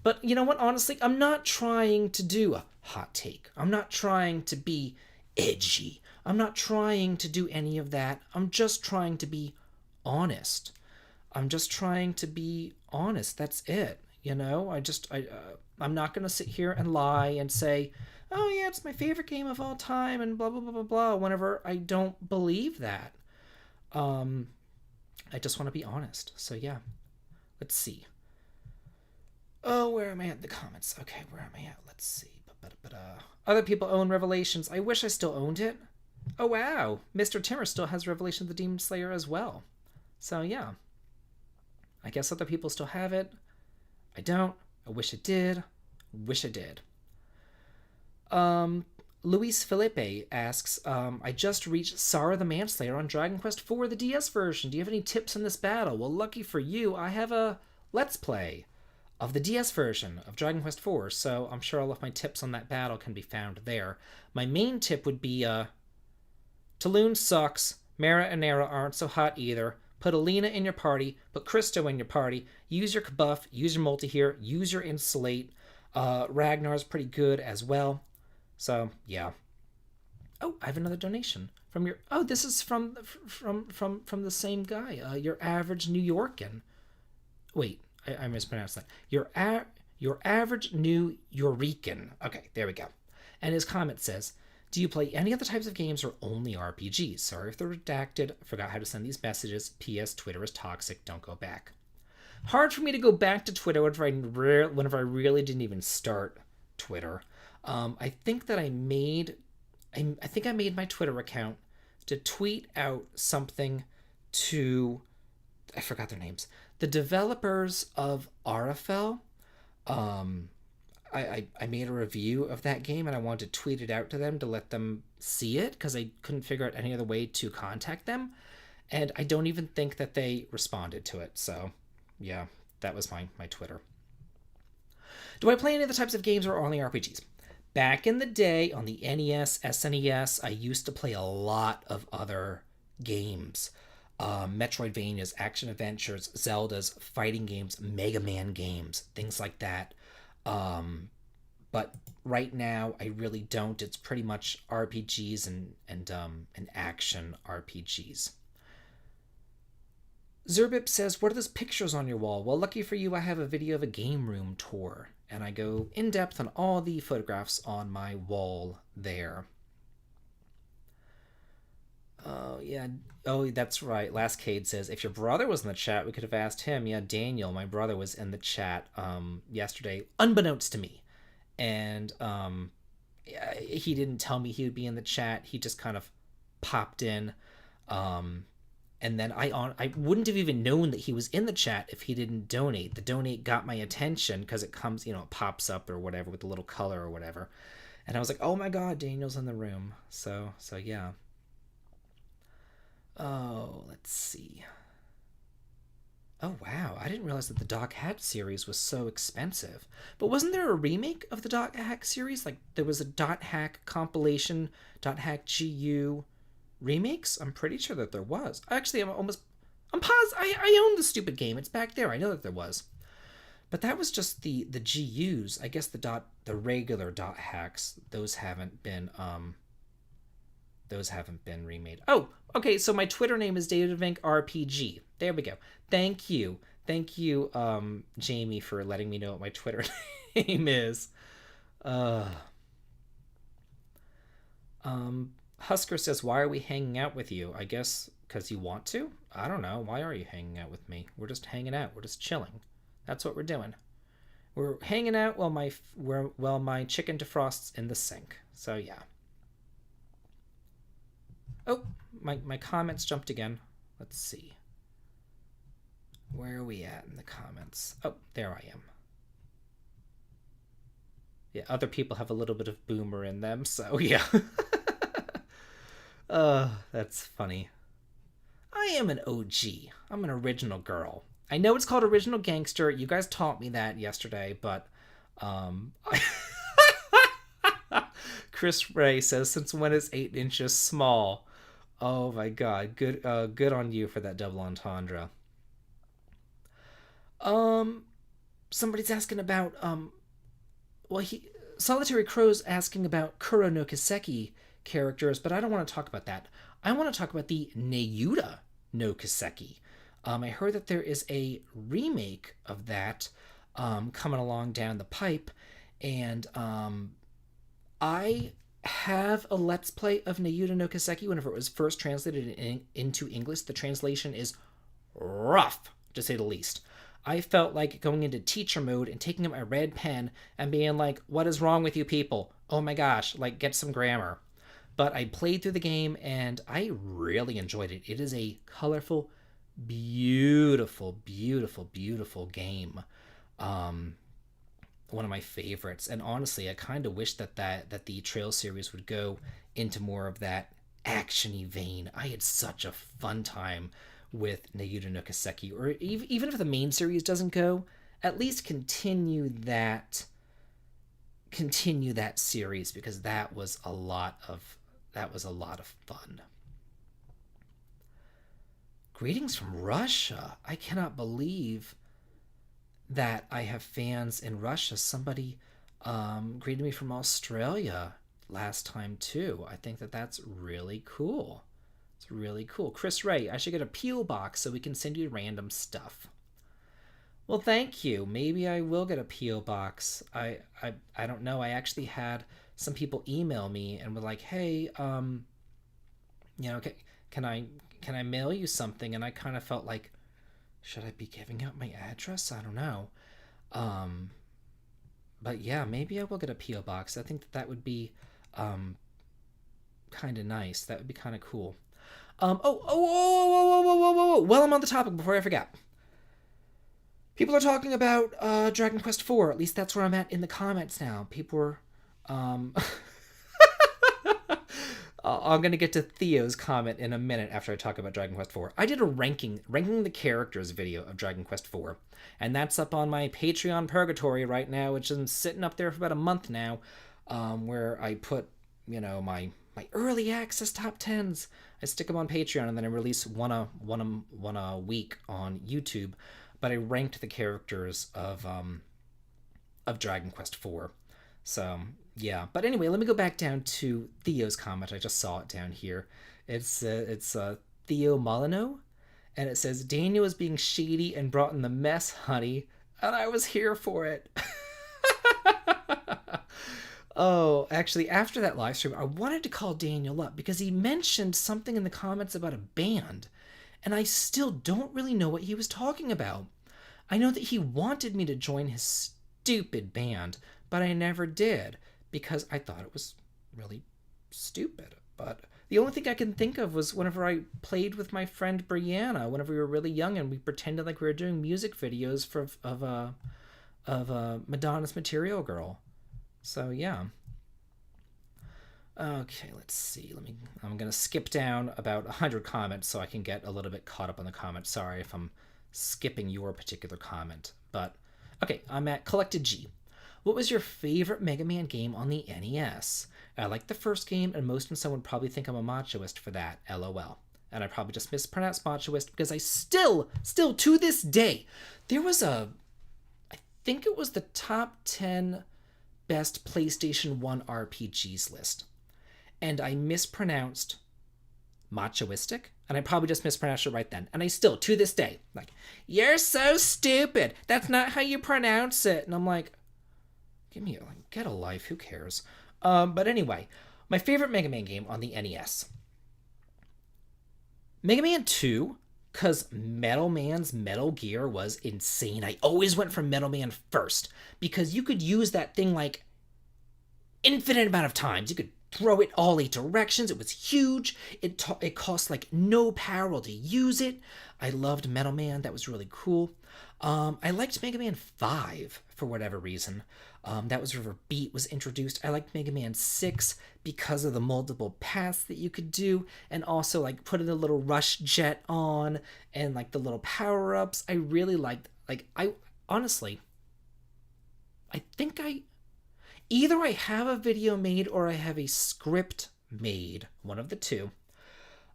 But you know what? Honestly, I'm not trying to do a hot take. I'm not trying to be edgy. I'm not trying to do any of that. I'm just trying to be honest. I'm just trying to be honest. That's it. You know, I'm not going to sit here and lie and say, oh yeah, it's my favorite game of all time and blah blah blah blah blah whenever I don't believe that. Um I just want to be honest. So yeah. Let's see. Oh, where am I at in the comments? Okay, where am I at? Let's see. Other people own Revelations. I wish I still owned it. Oh wow, Mr. Timmer still has Revelation of the Demon Slayer as well. So yeah. I guess other people still have it. I don't. I wish I did. Wish I did. Luis Felipe asks, I just reached Sara the Manslayer on Dragon Quest IV, the DS version. Do you have any tips in this battle? Well, lucky for you, I have a Let's Play of the DS version of Dragon Quest IV, so I'm sure all of my tips on that battle can be found there. My main tip would be, Taloon sucks, Mara and Nara aren't so hot either, put Alina in your party, put Christo in your party, use your buff, use your multi-here, use your insulate, Ragnar's pretty good as well. So yeah. Oh, I have another donation from your. Oh, this is from the same guy. Your average New Yorkan. Wait, I mispronounced that. Your average New Yorican. Okay, there we go. And his comment says, "Do you play any other types of games or only RPGs? Sorry if they're redacted. Forgot how to send these messages. P.S. Twitter is toxic. Don't go back." Hard for me to go back to Twitter whenever I really didn't even start Twitter. I think that I made my Twitter account to tweet out something to, I forgot their names, the developers of RFL. I made a review of that game and I wanted to tweet it out to them to let them see it because I couldn't figure out any other way to contact them, and I don't even think that they responded to it. So yeah, that was my Twitter. Do I play any other types of games or only RPGs? Back in the day on the NES, SNES, I used to play a lot of other games. Metroidvanias, action adventures, Zeldas, fighting games, Mega Man games, things like that. But right now, I really don't. It's pretty much RPGs and action RPGs. Zerbip says, what are those pictures on your wall? Well, lucky for you, I have a video of a game room tour, and I go in depth on all the photographs on my wall there. Oh, yeah. Oh, that's right. Last Cade says, if your brother was in the chat, we could have asked him. Yeah, Daniel, my brother, was in the chat yesterday, unbeknownst to me. And he didn't tell me he would be in the chat. He just kind of popped in. And then I wouldn't have even known that he was in the chat if he didn't donate. The donate got my attention because it comes, it pops up or whatever with the little color or whatever. And I was like, oh my God, Daniel's in the room. So yeah. Oh, let's see. Oh wow, I didn't realize that the Doc Hack series was so expensive. But wasn't there a remake of the Doc Hack series? Like there was a Dot Hack compilation, Dot Hack GU remakes? I'm pretty sure that there was. Actually, I'm positive. I own the stupid game. It's back there. I know that there was. But that was just the GUs. I guess the regular Dot Hacks, those haven't been remade. Oh, okay, so my Twitter name is Davidvinc RPG. There we go. Thank you. Thank you, Jamie, for letting me know what my Twitter name is. Uh, Husker says, why are we hanging out with you? I guess because you want to? I don't know. Why are you hanging out with me? We're just hanging out. We're just chilling. That's what we're doing. We're hanging out while my chicken defrosts in the sink. So yeah. Oh, my comments jumped again. Let's see. Where are we at in the comments? Oh, there I am. Yeah, other people have a little bit of boomer in them, so yeah. That's funny. I am an OG. I'm an original girl. I know it's called Original Gangster. You guys taught me that yesterday, but Chris Ray says, since when is 8 inches small? Oh my god, good on you for that double entendre. Somebody's asking about well, Solitary Crow's asking about Kuro no Kiseki characters, but I don't want to talk about that. I want to talk about the Neyuta no Kiseki. I heard that there is a remake of that coming along down the pipe, and I have a Let's Play of Neyuta no Kiseki whenever it was first translated into English. The translation is rough, to say the least. I felt like going into teacher mode and taking up my red pen and being like, what is wrong with you people? Oh my gosh, like, get some grammar. But I played through the game and I really enjoyed it. It is a colorful, beautiful, beautiful, beautiful game. One of my favorites. And honestly, I kind of wish that the Trail series would go into more of that action-y vein. I had such a fun time with Neyuta no Kiseki, or even if the main series doesn't go, at least continue that series, because that was a lot of fun. Greetings from Russia. I cannot believe that I have fans in Russia. Somebody greeted me from Australia last time too. I think that that's really cool. It's really cool. Chris Ray, I should get a P.O. box so we can send you random stuff. Well, thank you. Maybe I will get a P.O. box. I don't know. I actually had some people email me and were like, "Hey, can I mail you something?" And I kind of felt like, should I be giving out my address? I don't know. But yeah, maybe I will get a P.O. box. I think that would be kind of nice. That would be kind of cool. While I'm on the topic, before I forget, people are talking about Dragon Quest IV. At least that's where I'm at in the comments now. People are I'm going to get to Theo's comment in a minute after I talk about Dragon Quest IV. I did a ranking the characters video of Dragon Quest IV, and that's up on my Patreon Purgatory right now, which is sitting up there for about a month now, where I put, my early access top 10s. I stick them on Patreon, and then I release one a week on YouTube. But I ranked the characters of Dragon Quest IV. So yeah. But anyway, let me go back down to Theo's comment. I just saw it down here. It's Theo Molyneux, and it says, Daniel is being shady and brought in the mess, honey, and I was here for it. Oh, actually, after that live stream, I wanted to call Daniel up because he mentioned something in the comments about a band, and I still don't really know what he was talking about. I know that he wanted me to join his stupid band, but I never did because I thought it was really stupid. But the only thing I can think of was whenever I played with my friend Brianna, whenever we were really young, and we pretended like we were doing music videos of Madonna's Material Girl. So yeah. Okay, let's see. I'm gonna skip down about 100 comments so I can get a little bit caught up on the comments. Sorry if I'm skipping your particular comment. But, okay, I'm at Collected G. What was your favorite Mega Man game on the NES? I like the first game, and most of some would probably think I'm a machoist for that, lol. And I probably just mispronounced machoist because I still to this day, there was I think it was the top 10 best PlayStation 1 RPGs list. And I mispronounced machoistic, and I probably just mispronounced it right then. And I still, to this day, like, you're so stupid. That's not how you pronounce it. And I'm like, get a life. Who cares? But anyway, my favorite Mega Man game on the NES. Mega Man 2, because Metal Man's Metal Gear was insane. I always went for Metal Man first, because you could use that thing like infinite amount of times. You could throw it all 8 directions. It was huge. It cost like no power to use it. I loved Metal Man. That was really cool. I liked Mega Man 5 for whatever reason. That was where Beat was introduced. I liked Mega Man 6 because of the multiple paths that you could do, and also like putting a little rush jet on and like the little power-ups. I really liked, I honestly, I think either I have a video made or I have a script made, one of the two,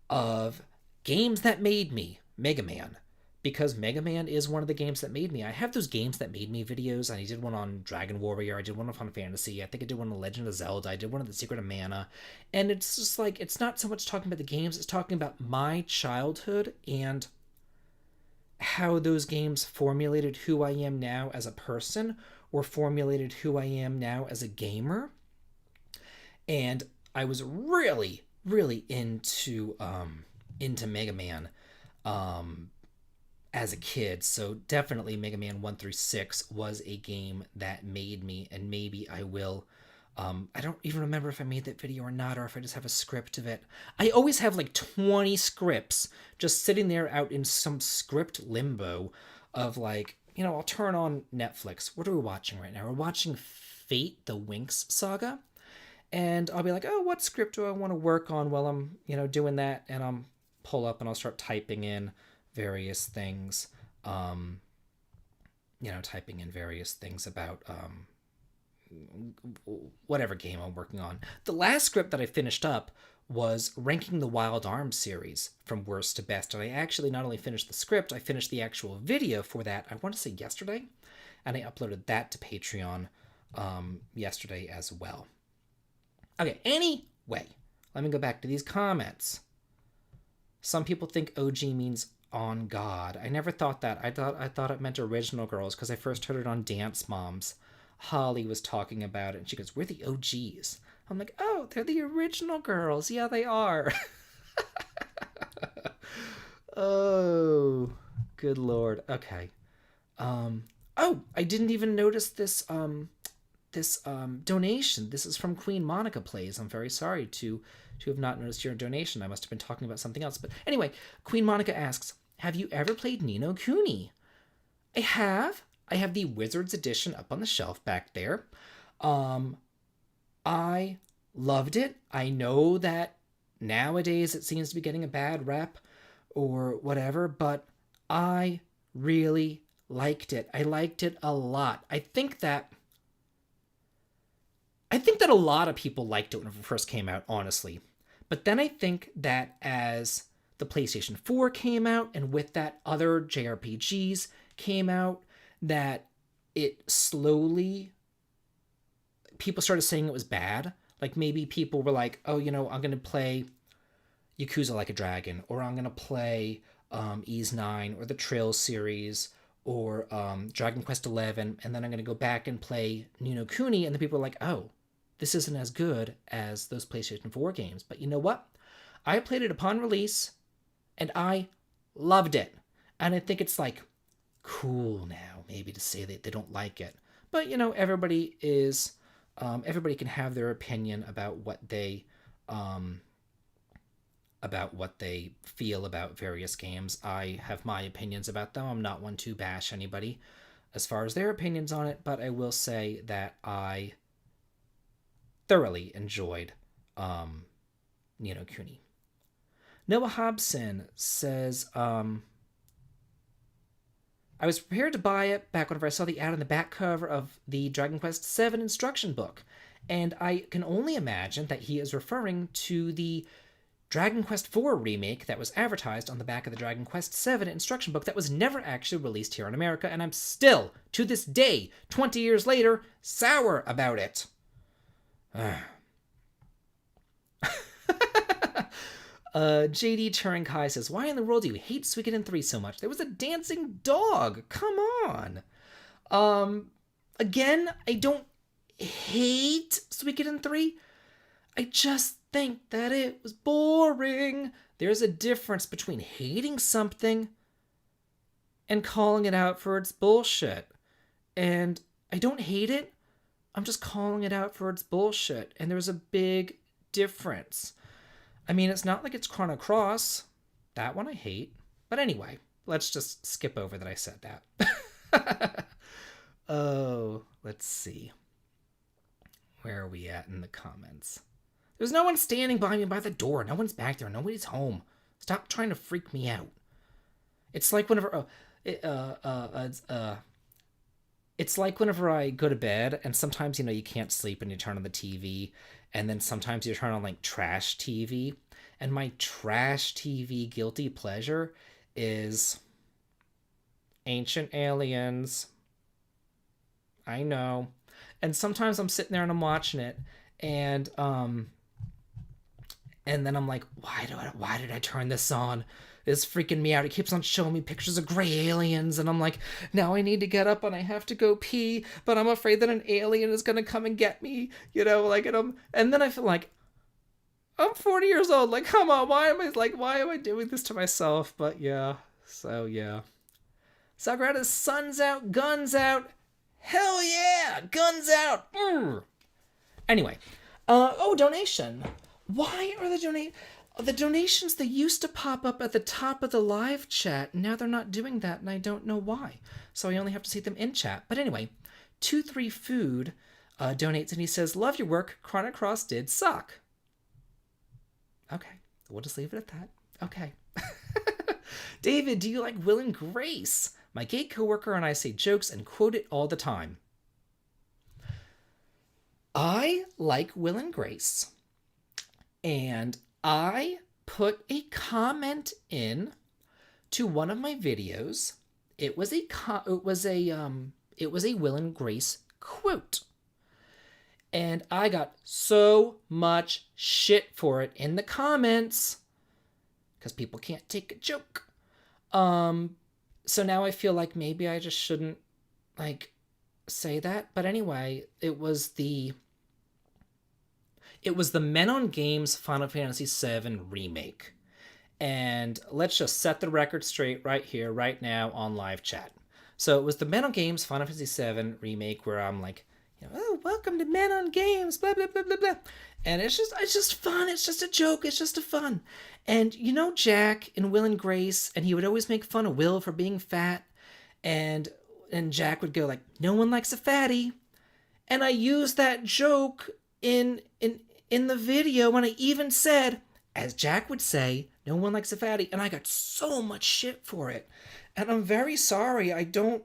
of games that made me Mega Man. Because Mega Man is one of the games that made me. I have those games that made me videos. I did one on Dragon Warrior. I did one on Final Fantasy. I think I did one on Legend of Zelda. I did one on The Secret of Mana. And it's just like, it's not so much talking about the games. It's talking about my childhood and how those games formulated who I am now as a person, or formulated who I am now as a gamer. And I was really, really into Mega Man as a kid, so definitely Mega Man 1 through 6 was a game that made me, and maybe I will. I don't even remember if I made that video or not, or if I just have a script of it. I always have like 20 scripts just sitting there out in some script limbo of like, I'll turn on Netflix. What are we watching right now? We're watching Fate, the Winx saga. And I'll be like, oh, what script do I want to work on while I'm, doing that? And I'll pull up and I'll start typing in various things, typing in various things about whatever game I'm working on. The last script that I finished up was ranking the Wild Arms series from worst to best. And I actually not only finished the script, I finished the actual video for that, I want to say yesterday. And I uploaded that to Patreon yesterday as well. Okay, anyway, let me go back to these comments. Some people think OG means on God. I never thought that. I thought it meant original girls because I first heard it on Dance Moms. Holly was talking about it and she goes, we're the OGs. I'm like, oh, they're the original girls. Yeah, they are. Oh, good Lord. Okay. Oh, I didn't even notice this donation. This is from Queen Monica Plays. I'm very sorry to have not noticed your donation. I must have been talking about something else. But anyway, Queen Monica asks, have you ever played Ni no Kuni? I have. I have the Wizards edition up on the shelf back there. I loved it. I know that nowadays it seems to be getting a bad rep or whatever, but I really liked it. I liked it a lot. I think that a lot of people liked it when it first came out, honestly. But then I think that as the PlayStation 4 came out, and with that other JRPGs came out, that it slowly, people started saying it was bad. Like maybe people were like, oh, I'm going to play Yakuza Like a Dragon, or I'm going to play Ys 9, or the Trail series, or Dragon Quest 11, and then I'm going to go back and play Ni no Kuni, and the people are like, oh, this isn't as good as those PlayStation 4 games. But you know what? I played it upon release, and I loved it. And I think it's like cool now, maybe, to say that they don't like it. But, everybody can have their opinion about what they feel about various games. I have my opinions about them. I'm not one to bash anybody as far as their opinions on it, but I will say that I thoroughly enjoyed Ni no Kuni. Noah Hobson says, I was prepared to buy it back whenever I saw the ad on the back cover of the Dragon Quest VII instruction book, and I can only imagine that he is referring to the Dragon Quest IV remake that was advertised on the back of the Dragon Quest VII instruction book that was never actually released here in America, and I'm still, to this day, 20 years later, sour about it. JD Turing Kai says, why in the world do you hate Suikoden 3 so much? There was a dancing dog. Come on. Again, I don't hate Suikoden 3. I just think that it was boring. There's a difference between hating something and calling it out for its bullshit. And I don't hate it. I'm just calling it out for its bullshit. And there's a big difference. I mean, it's not like it's Chrono Cross. That one I hate. But anyway, let's just skip over that I said that. Oh, let's see. Where are we at in the comments? There's no one standing by me by the door. No one's back there. Nobody's home. Stop trying to freak me out. It's like whenever... it's like whenever I go to bed, and sometimes, you can't sleep and you turn on the TV, and then sometimes you turn on, like, trash TV, and my trash TV guilty pleasure is Ancient Aliens. I know. And sometimes I'm sitting there and I'm watching it, and then I'm like, why did I turn this on? It's freaking me out. It keeps on showing me pictures of gray aliens, and I'm like, now I need to get up and I have to go pee, but I'm afraid that an alien is gonna come and get me, and then I feel like I'm 40 years old. Like, come on, why am I doing this to myself? But yeah, so yeah. Sagrada's sun's out, guns out. Hell yeah, guns out. Anyway, donation. Why are the donations that used to pop up at the top of the live chat, now they're not doing that, and I don't know why. So I only have to see them in chat. But anyway, 23 Food donates, and he says, love your work. Chrono Cross did suck. Okay, we'll just leave it at that. Okay. David, do you like Will and Grace? My gay coworker and I say jokes and quote it all the time. I like Will and Grace. And I put a comment in to one of my videos. It was a Will and Grace quote. And I got so much shit for it in the comments because people can't take a joke. So now I feel like maybe I just shouldn't say that. But anyway, it was the Men on Games Final Fantasy VII remake. And let's just set the record straight right here, right now on live chat. So it was the Men on Games Final Fantasy VII remake where I'm like, oh, welcome to Men on Games, blah, blah, blah, blah, blah. And it's just fun. It's just a joke. It's just a fun. And Jack in Will and Grace, and he would always make fun of Will for being fat. And Jack would go like, no one likes a fatty. And I used that joke in the video when I even said, as Jack would say, no one likes a fatty. And I got so much shit for it. And I'm very sorry. I don't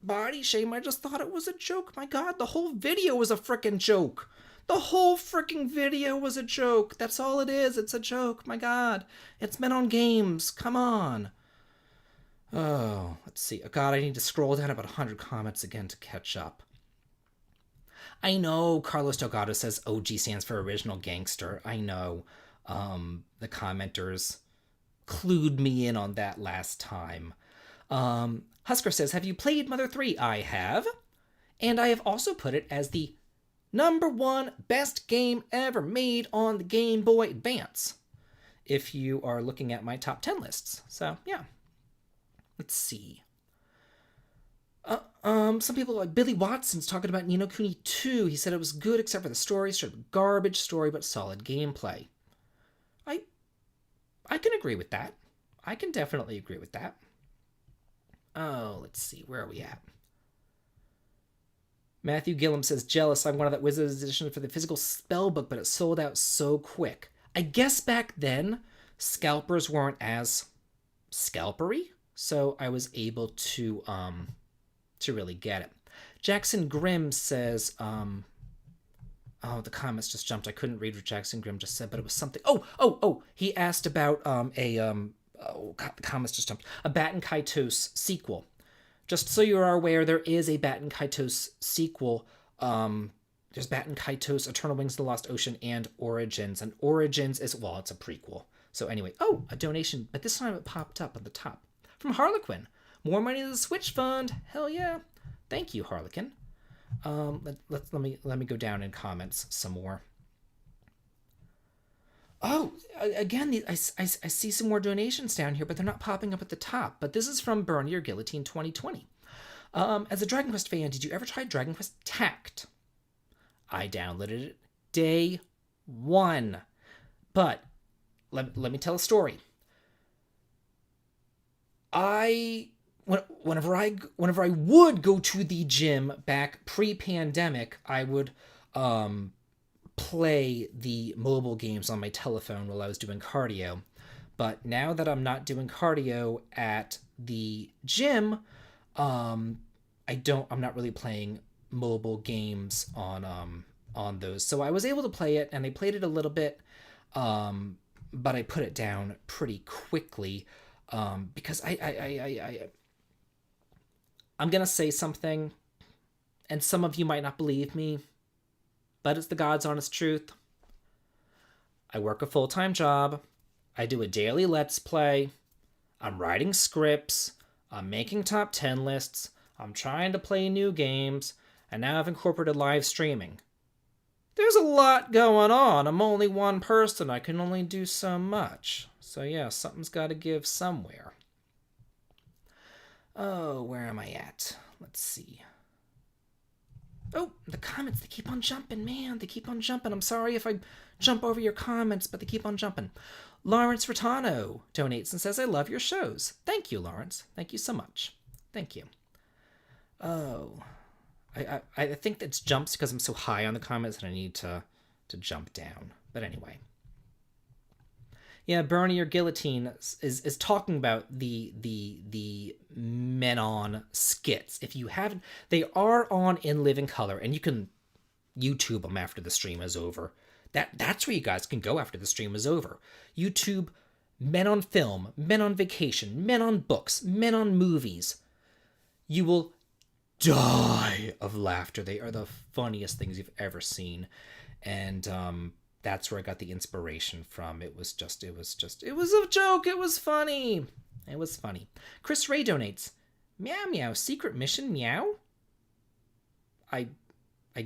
body shame. I just thought it was a joke. My God, the whole video was a frickin' joke. The whole frickin' video was a joke. That's all it is. It's a joke. My God. It's Men on Games. Come on. Oh, let's see. Oh, God, I need to scroll down about 100 comments again to catch up. I know Carlos Delgado says OG stands for Original Gangster. I know. The commenters clued me in on that last time. Husker says, have you played Mother 3? I have. And I have also put it as the #1 best game ever made on the Game Boy Advance, if you are looking at my top 10 lists. So, yeah. Let's see. Some people like Billy Watson's talking about Ni no Kuni 2. He said it was good except for the story. Sort of garbage story, but solid gameplay. I can agree with that. I can definitely agree with that. Oh, let's see. Where are we at? Matthew Gillum says, jealous. I wanted that Wizards edition for the physical spellbook, but it sold out so quick. I guess back then, scalpers weren't as scalpery, so I was able to really get it. Jackson Grimm says, oh, the comments just jumped. I couldn't read what Jackson Grimm just said, but it was something. Oh! He asked about oh God, the comments just jumped. A Batten Kaitos sequel. Just so you are aware, there is a Batten Kaitos sequel. There's Batten Kaitos, Eternal Wings of the Lost Ocean, and Origins. And Origins is, well, it's a prequel. So anyway, oh, a donation, but this time it popped up on the top from Harlequin. More money to the Switch Fund. Hell yeah! Thank you, Harlequin. Let me go down in comments some more. Oh, again, I see some more donations down here, but they're not popping up at the top. But this is from Burn Your Guillotine 2020. As a Dragon Quest fan, did you ever try Dragon Quest Tact? I downloaded it day one. But let me tell a story. Whenever I would go to the gym back pre-pandemic, I would play the mobile games on my telephone while I was doing cardio. But now that I'm not doing cardio at the gym, I'm not really playing mobile games on those. So I was able to play it, and I played it a little bit, but I put it down pretty quickly because I'm going to say something, and some of you might not believe me, but it's the God's honest truth. I work a full-time job. I do a daily Let's Play. I'm writing scripts. I'm making top 10 lists. I'm trying to play new games. And now I've incorporated live streaming. There's a lot going on. I'm only one person. I can only do so much. So yeah, something's got to give somewhere. Oh, where am I at? Let's see. Oh, the comments, they keep on jumping, man. They keep on jumping. I'm sorry if I jump over your comments, but they keep on jumping. Lawrence Rotano donates and says, I love your shows. Thank you, Lawrence. Thank you so much. Thank you. Oh, I think that's jumps because I'm so high on the comments that I need to jump down. But anyway. Yeah, Burn Your Guillotine is talking about the Men-On skits. If you haven't, they are on In Living Color, and you can YouTube them after the stream is over. That's where you guys can go after the stream is over. YouTube Men on Film, Men on Vacation, Men on Books, Men on Movies. You will die of laughter. They are the funniest things you've ever seen. And that's where I got the inspiration from. It was a joke. It was funny. It was funny. Chris Ray donates. Meow meow. Secret mission meow? I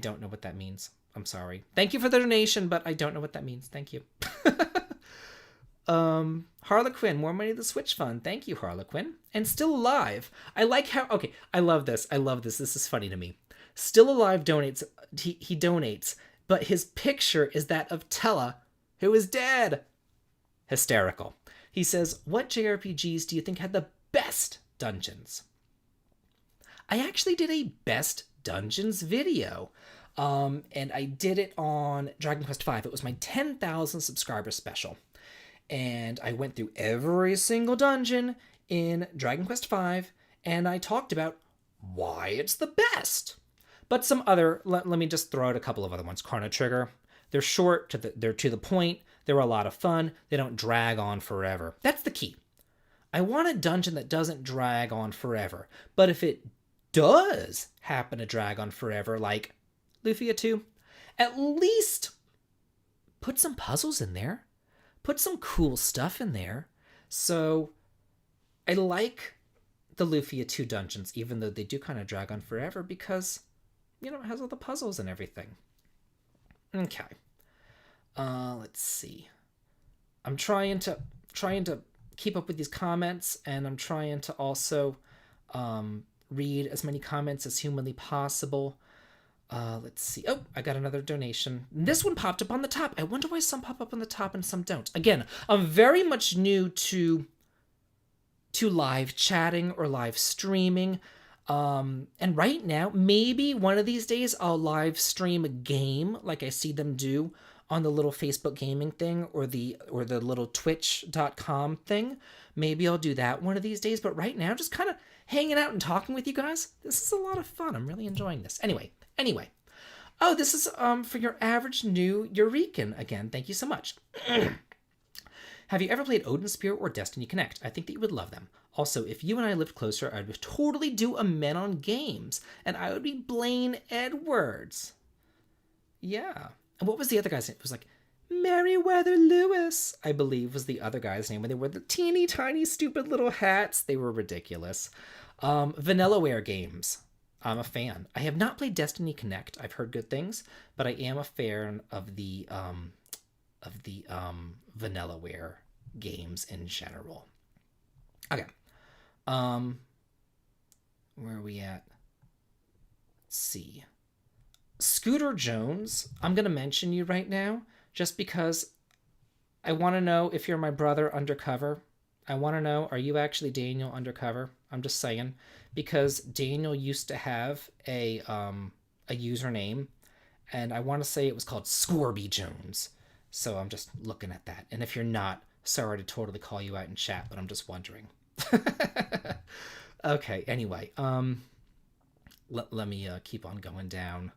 don't know what that means. I'm sorry. Thank you for the donation, but I don't know what that means. Thank you. Harlequin, more money to the Switch Fund. Thank you, Harlequin. And Still Alive. I like how, okay, I love this. This is funny to me. Still Alive donates, he donates, but his picture is that of Tella, who is dead. Hysterical. He says, what JRPGs do you think had the best dungeons? I actually did a best dungeons video. And I did it on Dragon Quest V. It was my 10,000 subscriber special. And I went through every single dungeon in Dragon Quest V, and I talked about why it's the best. But some other, let me just throw out a couple of other ones. Chrono Trigger. They're short, they're to the point, they're a lot of fun, they don't drag on forever. That's the key. I want a dungeon that doesn't drag on forever. But if it does happen to drag on forever, like Lufia 2, at least put some puzzles in there. Put some cool stuff in there. So I like the Lufia 2 dungeons, even though they do kind of drag on forever because, it has all the puzzles and everything. Okay. Let's see. I'm trying to keep up with these comments, and I'm trying to also read as many comments as humanly possible. Let's see. Oh, I got another donation. This one popped up on the top. I wonder why some pop up on the top and some don't. Again, I'm very much new to live chatting or live streaming. And right now, maybe one of these days I'll live stream a game like I see them do on the little Facebook gaming thing or the little twitch.com thing. Maybe I'll do that one of these days, but right now just kind of hanging out and talking with you guys. This is a lot of fun. I'm really enjoying this. Anyway. Oh, this is for your average new Jrpg again. Thank you so much. Have you ever played Odin Spear or Destiny Connect? I think that you would love them. Also, if you and I lived closer, I would totally do a Men on Games, and I would be Blaine Edwards. Yeah. And what was the other guy's name? It was like Meriwether Lewis, I believe was the other guy's name. When they wore the teeny tiny stupid little hats, they were ridiculous. Vanillaware Games. I'm a fan. I have not played Destiny Connect. I've heard good things, but I am a fan of the Vanillaware games in general. Okay. Where are we at? Let's see. Scooter Jones, I'm going to mention you right now just because I want to know if you're my brother undercover. I want to know, are you actually Daniel undercover? I'm just saying, because Daniel used to have a username, and I want to say it was called Scorby Jones. So I'm just looking at that. And if you're not, sorry to totally call you out in chat, but I'm just wondering. Okay, anyway, let me keep on going down.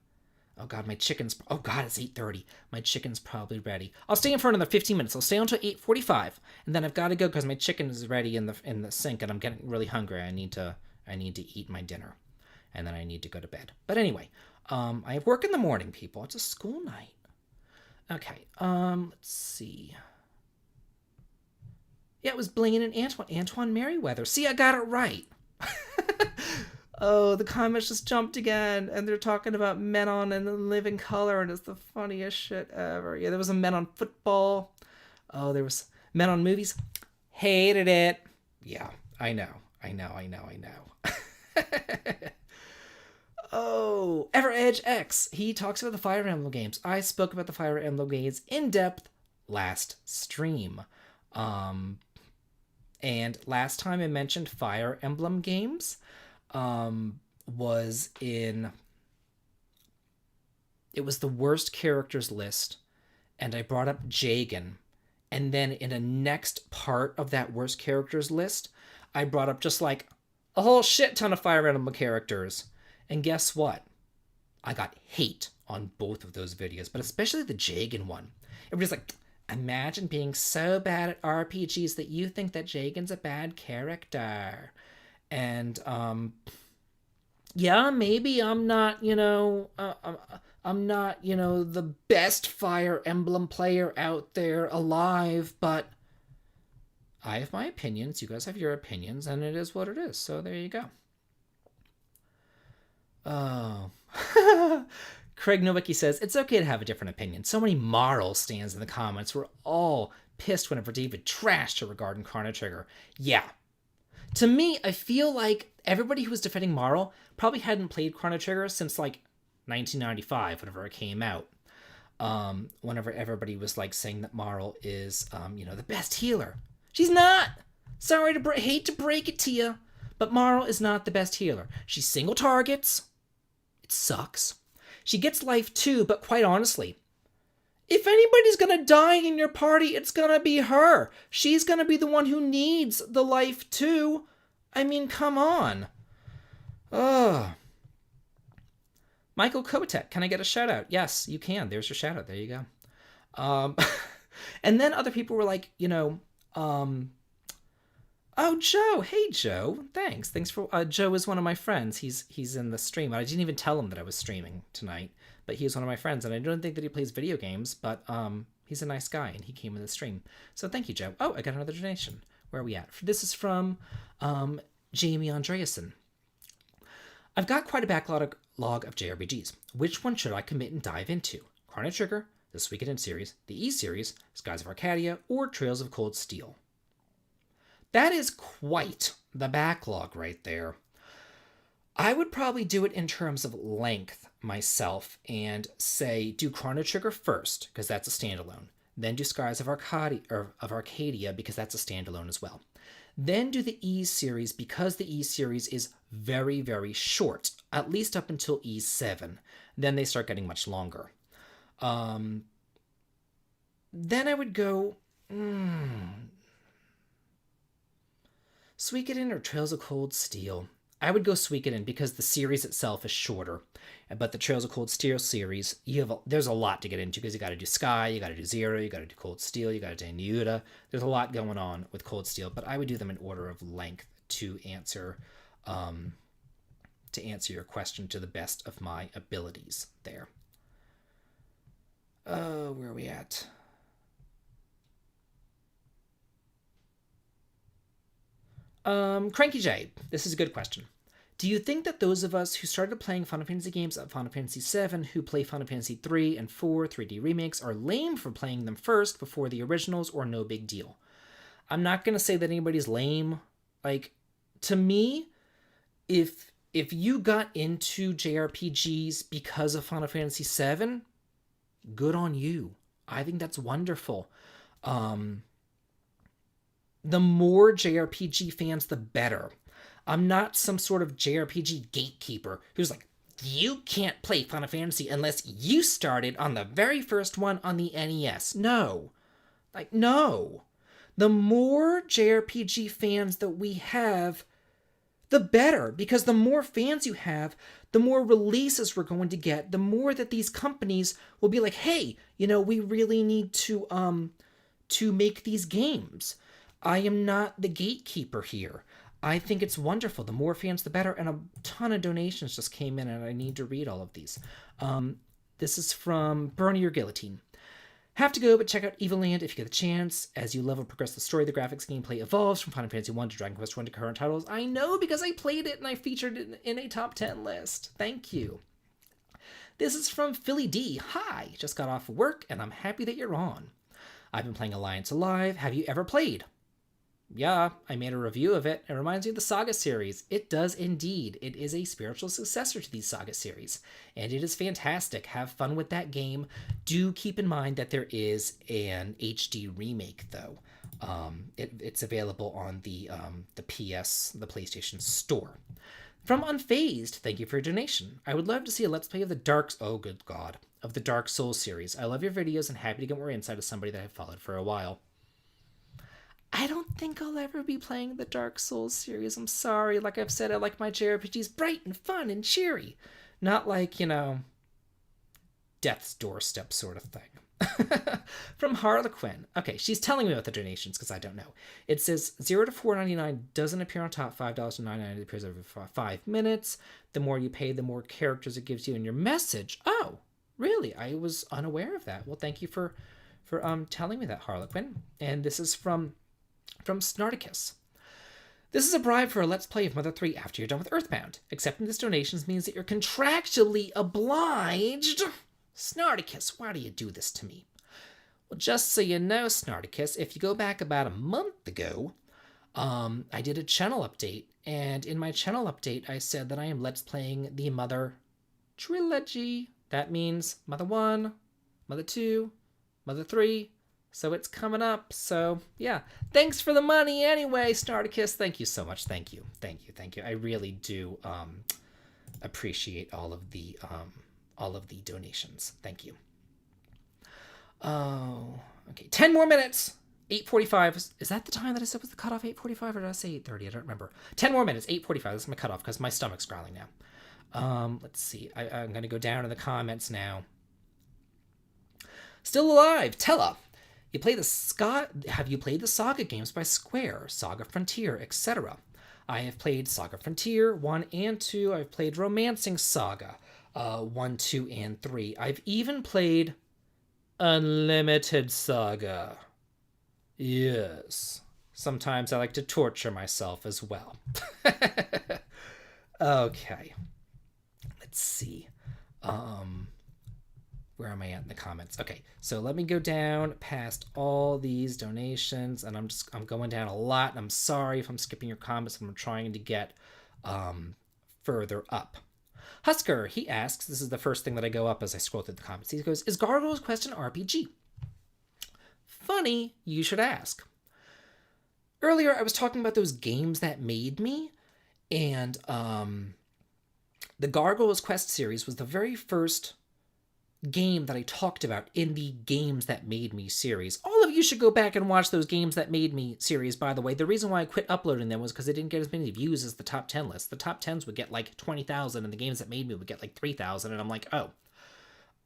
Oh god, my chicken's... Oh god, it's 8:30. My chicken's probably ready. I'll stay in for another 15 minutes. I'll stay until 8:45, and then I've got to go because my chicken is ready in the sink, and I'm getting really hungry. I need to eat my dinner, and then I need to go to bed. But anyway, I have work in the morning, people. It's a school night. Okay, let's see. Yeah, it was Blaine and Antoine Merriweather. See, I got it right. Oh, the comments just jumped again, and they're talking about Men on and Living Color, and it's the funniest shit ever. Yeah, there was a Men on Football. Oh, there was Men on Movies. Hated it. Yeah, I know. Oh, EverEdge X. He talks about the Fire Emblem games. I spoke about the Fire Emblem games in depth last stream. And last time I mentioned Fire Emblem games was in... It was the worst characters list, and I brought up Jagan. And then in a next part of that worst characters list, I brought up just like a whole shit ton of Fire Emblem characters. And guess what? I got hate on both of those videos, but especially the Jagan one. Everybody's like, imagine being so bad at RPGs that you think that Jagan's a bad character. And, yeah, maybe I'm not, I'm not, the best Fire Emblem player out there alive, but I have my opinions. You guys have your opinions, and it is what it is. So there you go. Oh. Craig Nowicki says, it's okay to have a different opinion. So many Marl stands in the comments. We're all pissed whenever David trashed her regarding Chrono Trigger. Yeah. To me, I feel like everybody who was defending Marl probably hadn't played Chrono Trigger since, 1995, whenever it came out. Whenever everybody was, saying that Marl is, the best healer. She's not! Sorry to hate to break it to you, but Marl is not the best healer. She's single targets. It sucks. She gets life too, but quite honestly, if anybody's gonna die in your party, it's gonna be her. She's gonna be the one who needs the life too. I mean, come on. Ugh. Michael Kotek, can I get a shout out? Yes, you can. There's your shout out. There you go. And then other people were like, oh, Joe. Hey, Joe. Thanks for... Joe is one of my friends. He's in the stream. I didn't even tell him that I was streaming tonight, but he is one of my friends, and I don't think that he plays video games, but he's a nice guy, and he came in the stream. So thank you, Joe. Oh, I got another donation. Where are we at? This is from Jamie Andreasen. I've got quite a backlog of JRPGs. Which one should I commit and dive into? Chrono Trigger, the Suikoden series, the E-series, Skies of Arcadia, or Trails of Cold Steel? That is quite the backlog right there. I would probably do it in terms of length myself and say do Chrono Trigger first, because that's a standalone. Then do Skies of Arcadia, because that's a standalone as well. Then do the E-series, because the E-series is very, very short, at least up until E7. Then they start getting much longer. then I would go Suikoden or Trails of Cold Steel. I would go Suikoden because the series itself is shorter. But the Trails of Cold Steel series, there's a lot to get into because you got to do Sky, you got to do Zero, you got to do Cold Steel, you got to do Nyuta. There's a lot going on with Cold Steel, but I would do them in order of length to answer your question to the best of my abilities there. Where are we at? Cranky J, this is a good question. Do you think that those of us who started playing Final Fantasy games at Final Fantasy VII, who play Final Fantasy 3 and 4 3D remakes, are lame for playing them first before the originals, or no big deal? I'm not going to say that anybody's lame. Like, to me, if you got into JRPGs because of Final Fantasy VII, good on you. I think that's wonderful. The more JRPG fans, the better. I'm not some sort of JRPG gatekeeper who's like, you can't play Final Fantasy unless you started on the very first one on the NES. No. No. The more JRPG fans that we have, the better. Because the more fans you have, the more releases we're going to get. The more that these companies will be like, hey, we really need to make these games. I am not the gatekeeper here. I think it's wonderful. The more fans, the better. And a ton of donations just came in, and I need to read all of these. This is from Burn Your Guillotine. Have to go, but check out Evil Land if you get the chance. As you level progress the story, the graphics gameplay evolves from Final Fantasy 1 to Dragon Quest 1 to current titles. I know because I played it and I featured it in a top 10 list. Thank you. This is from Philly D. Hi, just got off work and I'm happy that you're on. I've been playing Alliance Alive. Have you ever played? Yeah, I made a review of it. It reminds me of the Saga series. It does indeed. It is a spiritual successor to the Saga series, and it is fantastic. Have fun with that game. Do keep in mind that there is an HD remake, though. It's available on the PlayStation Store. From Unfazed, thank you for your donation. I would love to see a Let's Play of the Dark Souls series. I love your videos and happy to get more insight as somebody that I've followed for a while. I don't think I'll ever be playing the Dark Souls series. I'm sorry. Like I've said, I like my JRPGs bright and fun and cheery. Not like, death's doorstep sort of thing. From Harlequin. Okay, she's telling me about the donations because I don't know. It says 0 to $4.99 doesn't appear on top. $5.99 appears every 5 minutes. The more you pay, the more characters it gives you in your message. Oh, really? I was unaware of that. Well, thank you for telling me that, Harlequin. And this is from Snarticus. This is a bribe for a Let's Play of Mother 3 after you're done with Earthbound. Accepting this donations means that you're contractually obliged. Snarticus, why do you do this to me? Well, just so you know, Snarticus, if you go back about a month ago, I did a channel update, and in my channel update, I said that I am Let's Playing the Mother trilogy. That means Mother 1, Mother 2, Mother 3, so it's coming up. So, yeah. Thanks for the money anyway, Snarticus. Thank you so much. Thank you. I really do appreciate all of the donations. Thank you. Oh, okay. 10 more minutes. 8:45. Is that the time that I said was the cutoff, 8:45, or did I say 8:30? I don't remember. 10 more minutes, 8:45. This is my cutoff because my stomach's growling now. Let's see. I'm going to go down in the comments now. Still alive. Tella. Have you played the Saga games by Square, Saga Frontier, etc.? I have played Saga Frontier 1 and 2. I've played Romancing Saga 1, 2, and 3. I've even played Unlimited Saga. Yes. Sometimes I like to torture myself as well. Okay. Let's see. Where am I at in the comments? Okay, so let me go down past all these donations, and I'm going down a lot, and I'm sorry if I'm skipping your comments. I'm trying to get further up. Husker, he asks, this is the first thing that I go up as I scroll through the comments. He goes, is Gargoyle's Quest an RPG? Funny, you should ask. Earlier, I was talking about those games that made me, and the Gargoyle's Quest series was the very first game that I talked about in the Games That Made Me series. All of you should go back and watch those Games That Made Me series, by the way. The reason why I quit uploading them was because they didn't get as many views as the top 10 list. The top 10s would get like 20,000 and the Games That Made Me would get like 3,000. And I'm like, oh,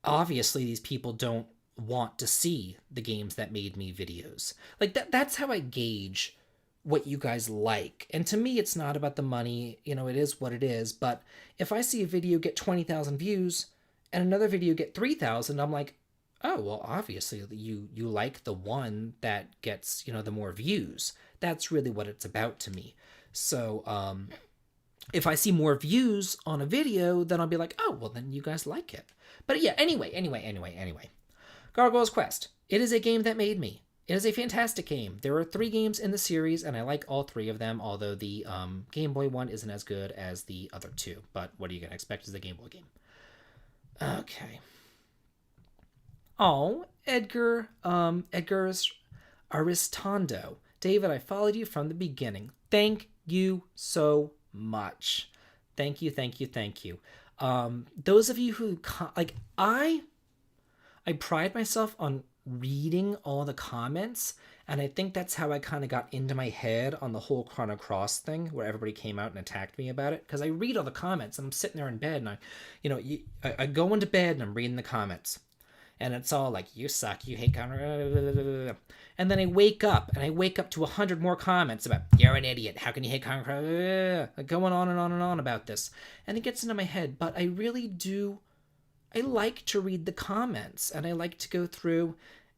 obviously these people don't want to see the Games That Made Me videos. Like that's how I gauge what you guys like. And to me, it's not about the money. You know, it is what it is. But if I see a video get 20,000 views and another video get 3,000, I'm like, oh, well, obviously you like the one that gets, the more views. That's really what it's about to me. So if I see more views on a video, then I'll be like, oh, well, then you guys like it. But yeah, anyway. Gargoyle's Quest. It is a game that made me. It is a fantastic game. There are 3 games in the series, and I like all 3 of them, although the Game Boy one isn't as good as the other 2. But what are you going to expect as a Game Boy game? Okay. Oh, Edgar's Aristondo. David, I followed you from the beginning. Thank you so much. Thank you. Those of you who, I pride myself on reading all the comments, and I think that's how I kind of got into my head on the whole Chrono Cross thing, where everybody came out and attacked me about it, because I read all the comments, and I'm sitting there in bed, and I go into bed, and I'm reading the comments, and it's all like, you suck, you hate Chrono, and then I wake up to 100 more comments about, you're an idiot, how can you hate Chrono Cross, going on and on and on about this, and it gets into my head, but I really do, I like to read the comments, and I like to go through,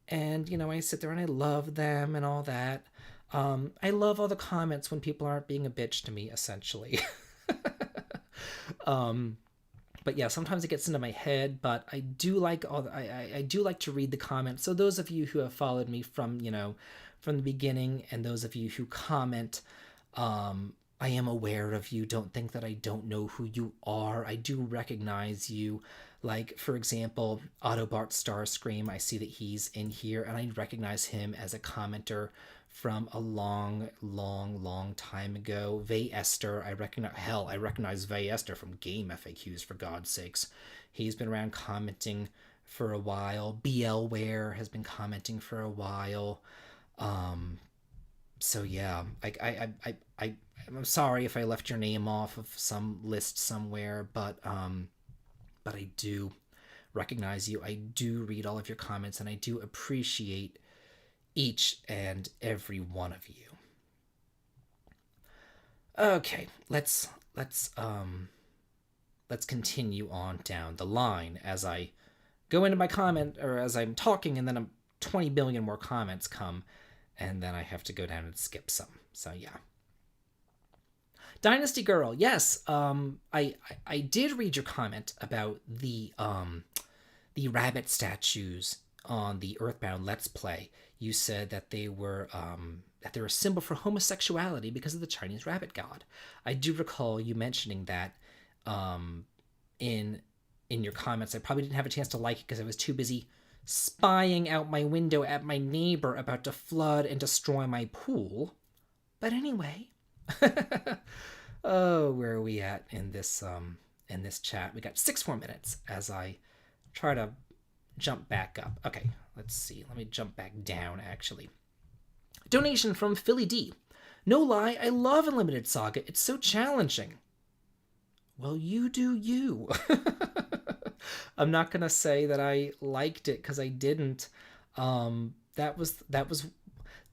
and, I sit there and I love them and all that. I love all the comments when people aren't being a bitch to me, essentially. But yeah, sometimes it gets into my head, but I do like I do like to read the comments. So those of you who have followed me from the beginning, and those of you who comment, I am aware of you. Don't think that I don't know who you are. I do recognize you. Like, for example, Autobart Starscream, I see that he's in here, and I recognize him as a commenter from a long time ago. Vay Esther, I recognize Vay Esther from Game FAQs, for God's sakes. He's been around commenting for a while. BLware has been commenting for a while. So yeah, I'm sorry if I left your name off of some list somewhere, but I do recognize you. I do read all of your comments, and I do appreciate each and every one of you. Okay, let's continue on down the line as I go into my comment, or as I'm talking, and then 20 billion more comments come, and then I have to go down and skip some. So yeah. Dynasty Girl, yes, I did read your comment about the rabbit statues on the Earthbound Let's Play. You said that they were a symbol for homosexuality because of the Chinese rabbit god. I do recall you mentioning that in your comments. I probably didn't have a chance to like it because I was too busy spying out my window at my neighbor about to flood and destroy my pool. But anyway. Oh, where are we at in this chat? We got 6 more minutes as I try to jump back up. Okay, let's see. Let me jump back down, actually. Donation from Philly D. No lie, I love Unlimited Saga. It's so challenging. Well, you do you. I'm not gonna say that I liked it, because I didn't. That was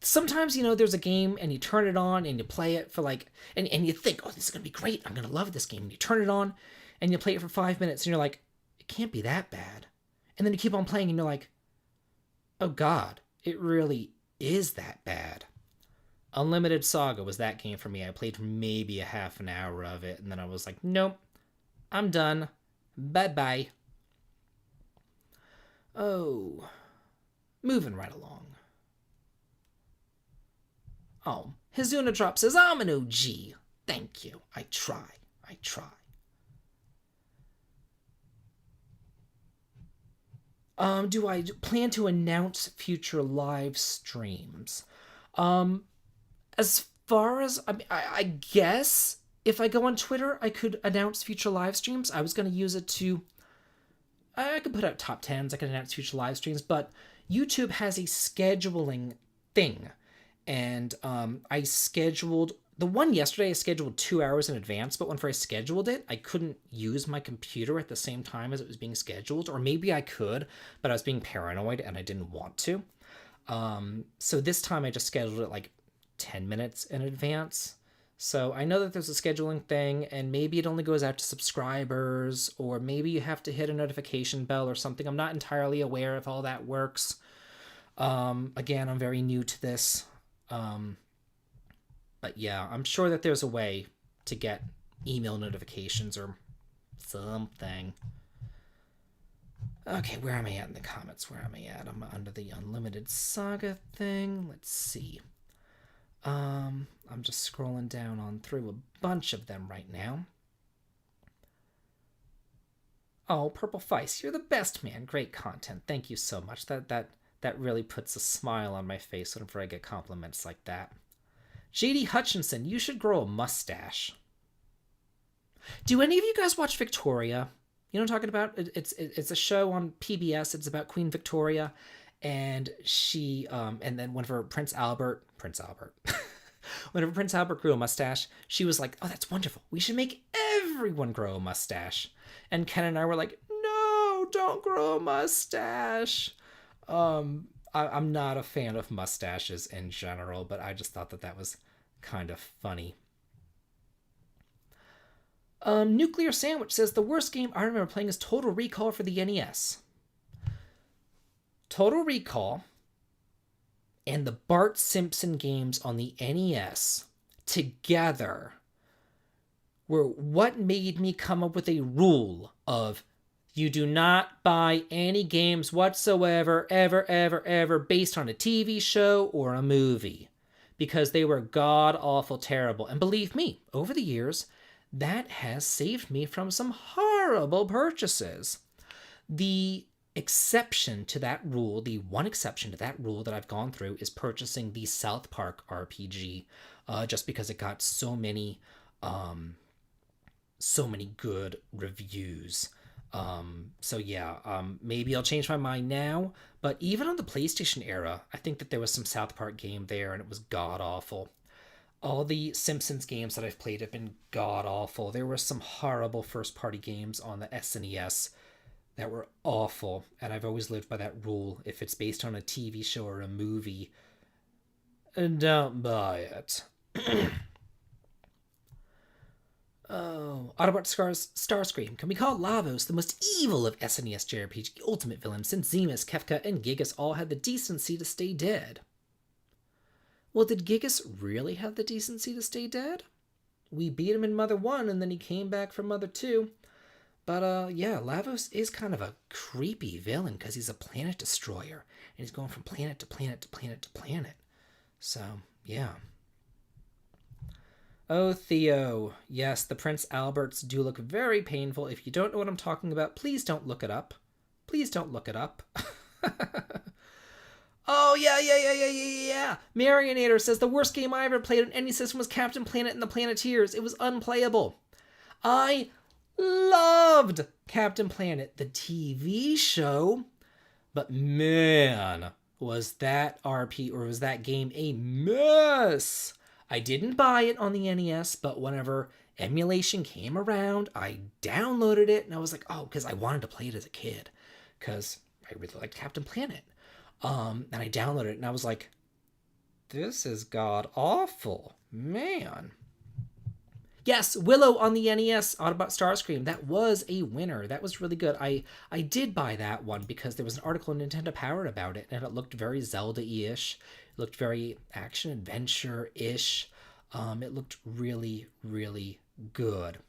sometimes, there's a game and you turn it on and you play it for and you think, oh, this is going to be great. I'm going to love this game. And you turn it on and you play it for 5 minutes and you're like, it can't be that bad. And then you keep on playing and you're like, oh God, it really is that bad. Unlimited Saga was that game for me. I played maybe a half an hour of it and then I was like, nope, I'm done. Bye-bye. Oh, moving right along. Oh, Hizuna Drop says, I'm an OG. Thank you. I try. Do I plan to announce future live streams? As far as, I guess, if I go on Twitter, I could announce future live streams. I was going to use it to I could put out top 10s, I could announce future live streams, but YouTube has a scheduling thing. And I scheduled the one yesterday. I scheduled 2 hours in advance, but whenever I scheduled it, I couldn't use my computer at the same time as it was being scheduled, or maybe I could, but I was being paranoid and I didn't want to. So this time I just scheduled it like 10 minutes in advance. So I know that there's a scheduling thing, and maybe it only goes out to subscribers, or maybe you have to hit a notification bell or something. I'm not entirely aware if all that works. Again, I'm very new to this. But yeah, I'm sure that there's a way to get email notifications or something. Okay, where am I at in the comments? Where am I at? I'm under the Unlimited Saga thing. Let's see. I'm just scrolling down on through a bunch of them right now. Oh, Purple Feist, you're the best, man. Great content. Thank you so much. That really puts a smile on my face whenever I get compliments like that. JD Hutchinson, you should grow a mustache. Do any of you guys watch Victoria? You know what I'm talking about? It's a show on PBS. It's about Queen Victoria, and she and then whenever Prince Albert whenever Prince Albert grew a mustache, she was like, "Oh, that's wonderful. We should make everyone grow a mustache." And Ken and I were like, "No, don't grow a mustache." I'm not a fan of mustaches in general, but I just thought that was kind of funny. Nuclear Sandwich says, the worst game I remember playing is Total Recall for the NES. Total Recall and the Bart Simpson games on the NES together were what made me come up with a rule of you do not buy any games whatsoever, ever, based on a TV show or a movie. Because they were god-awful terrible. And believe me, over the years, that has saved me from some horrible purchases. The exception to that rule, the one exception to that rule that I've gone through is purchasing the South Park RPG, just because it got so many good reviews. So yeah, maybe I'll change my mind now, but even on the PlayStation era, I think that there was some South Park game there and it was god-awful. All the Simpsons games that I've played have been god-awful. There were some horrible first-party games on the SNES that were awful, and I've always lived by that rule. If it's based on a TV show or a movie, don't buy it. Oh, Autobot Starscream. Can we call Lavos the most evil of SNES Jrpg ultimate villains, since Zemus, Kefka, and Gigas all had the decency to stay dead? Well, did Gigas really have the decency to stay dead? We beat him in Mother 1, and then he came back for Mother 2. But, yeah, Lavos is kind of a creepy villain, because he's a planet destroyer, and he's going from planet to planet to planet to planet. So, yeah. Oh, Theo. Yes, the Prince Alberts do look very painful. If you don't know what I'm talking about, please don't look it up. Please don't look it up. Oh, yeah. Marionator says, the worst game I ever played on any system was Captain Planet and the Planeteers. It was unplayable. I loved Captain Planet, the TV show. But man, was that game a mess. I didn't buy it on the NES, but whenever emulation came around, I downloaded it, and I was like, oh, because I wanted to play it as a kid, because I really liked Captain Planet. And I downloaded it, and I was like, this is god-awful, man. Yes, Willow on the NES, Autobot Starscream, that was a winner. That was really good. I did buy that one because there was an article in Nintendo Power about it, and it looked very Zelda-ish. It looked very action-adventure-ish. It looked really, really good.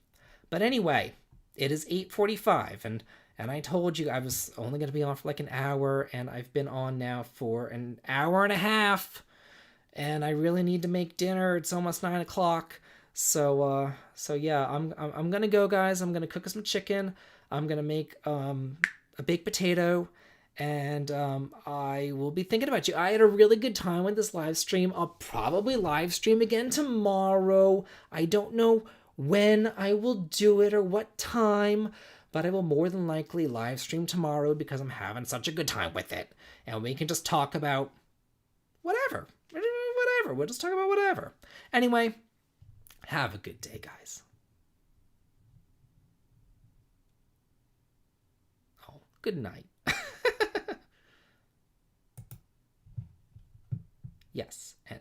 But anyway, it is 8:45, and I told you I was only going to be on for like an hour, and I've been on now for an hour and a half, and I really need to make dinner. It's almost 9 o'clock. So yeah, I'm gonna go, guys. I'm gonna cook some chicken. I'm gonna make a baked potato, and I will be thinking about you. I had a really good time with this live stream. I'll probably live stream again tomorrow. I don't know when I will do it or what time, but I will more than likely live stream tomorrow because I'm having such a good time with it. And we can just talk about whatever. Whatever. We'll just talk about whatever. Anyway, have a good day, guys. Oh, good night. Yes, and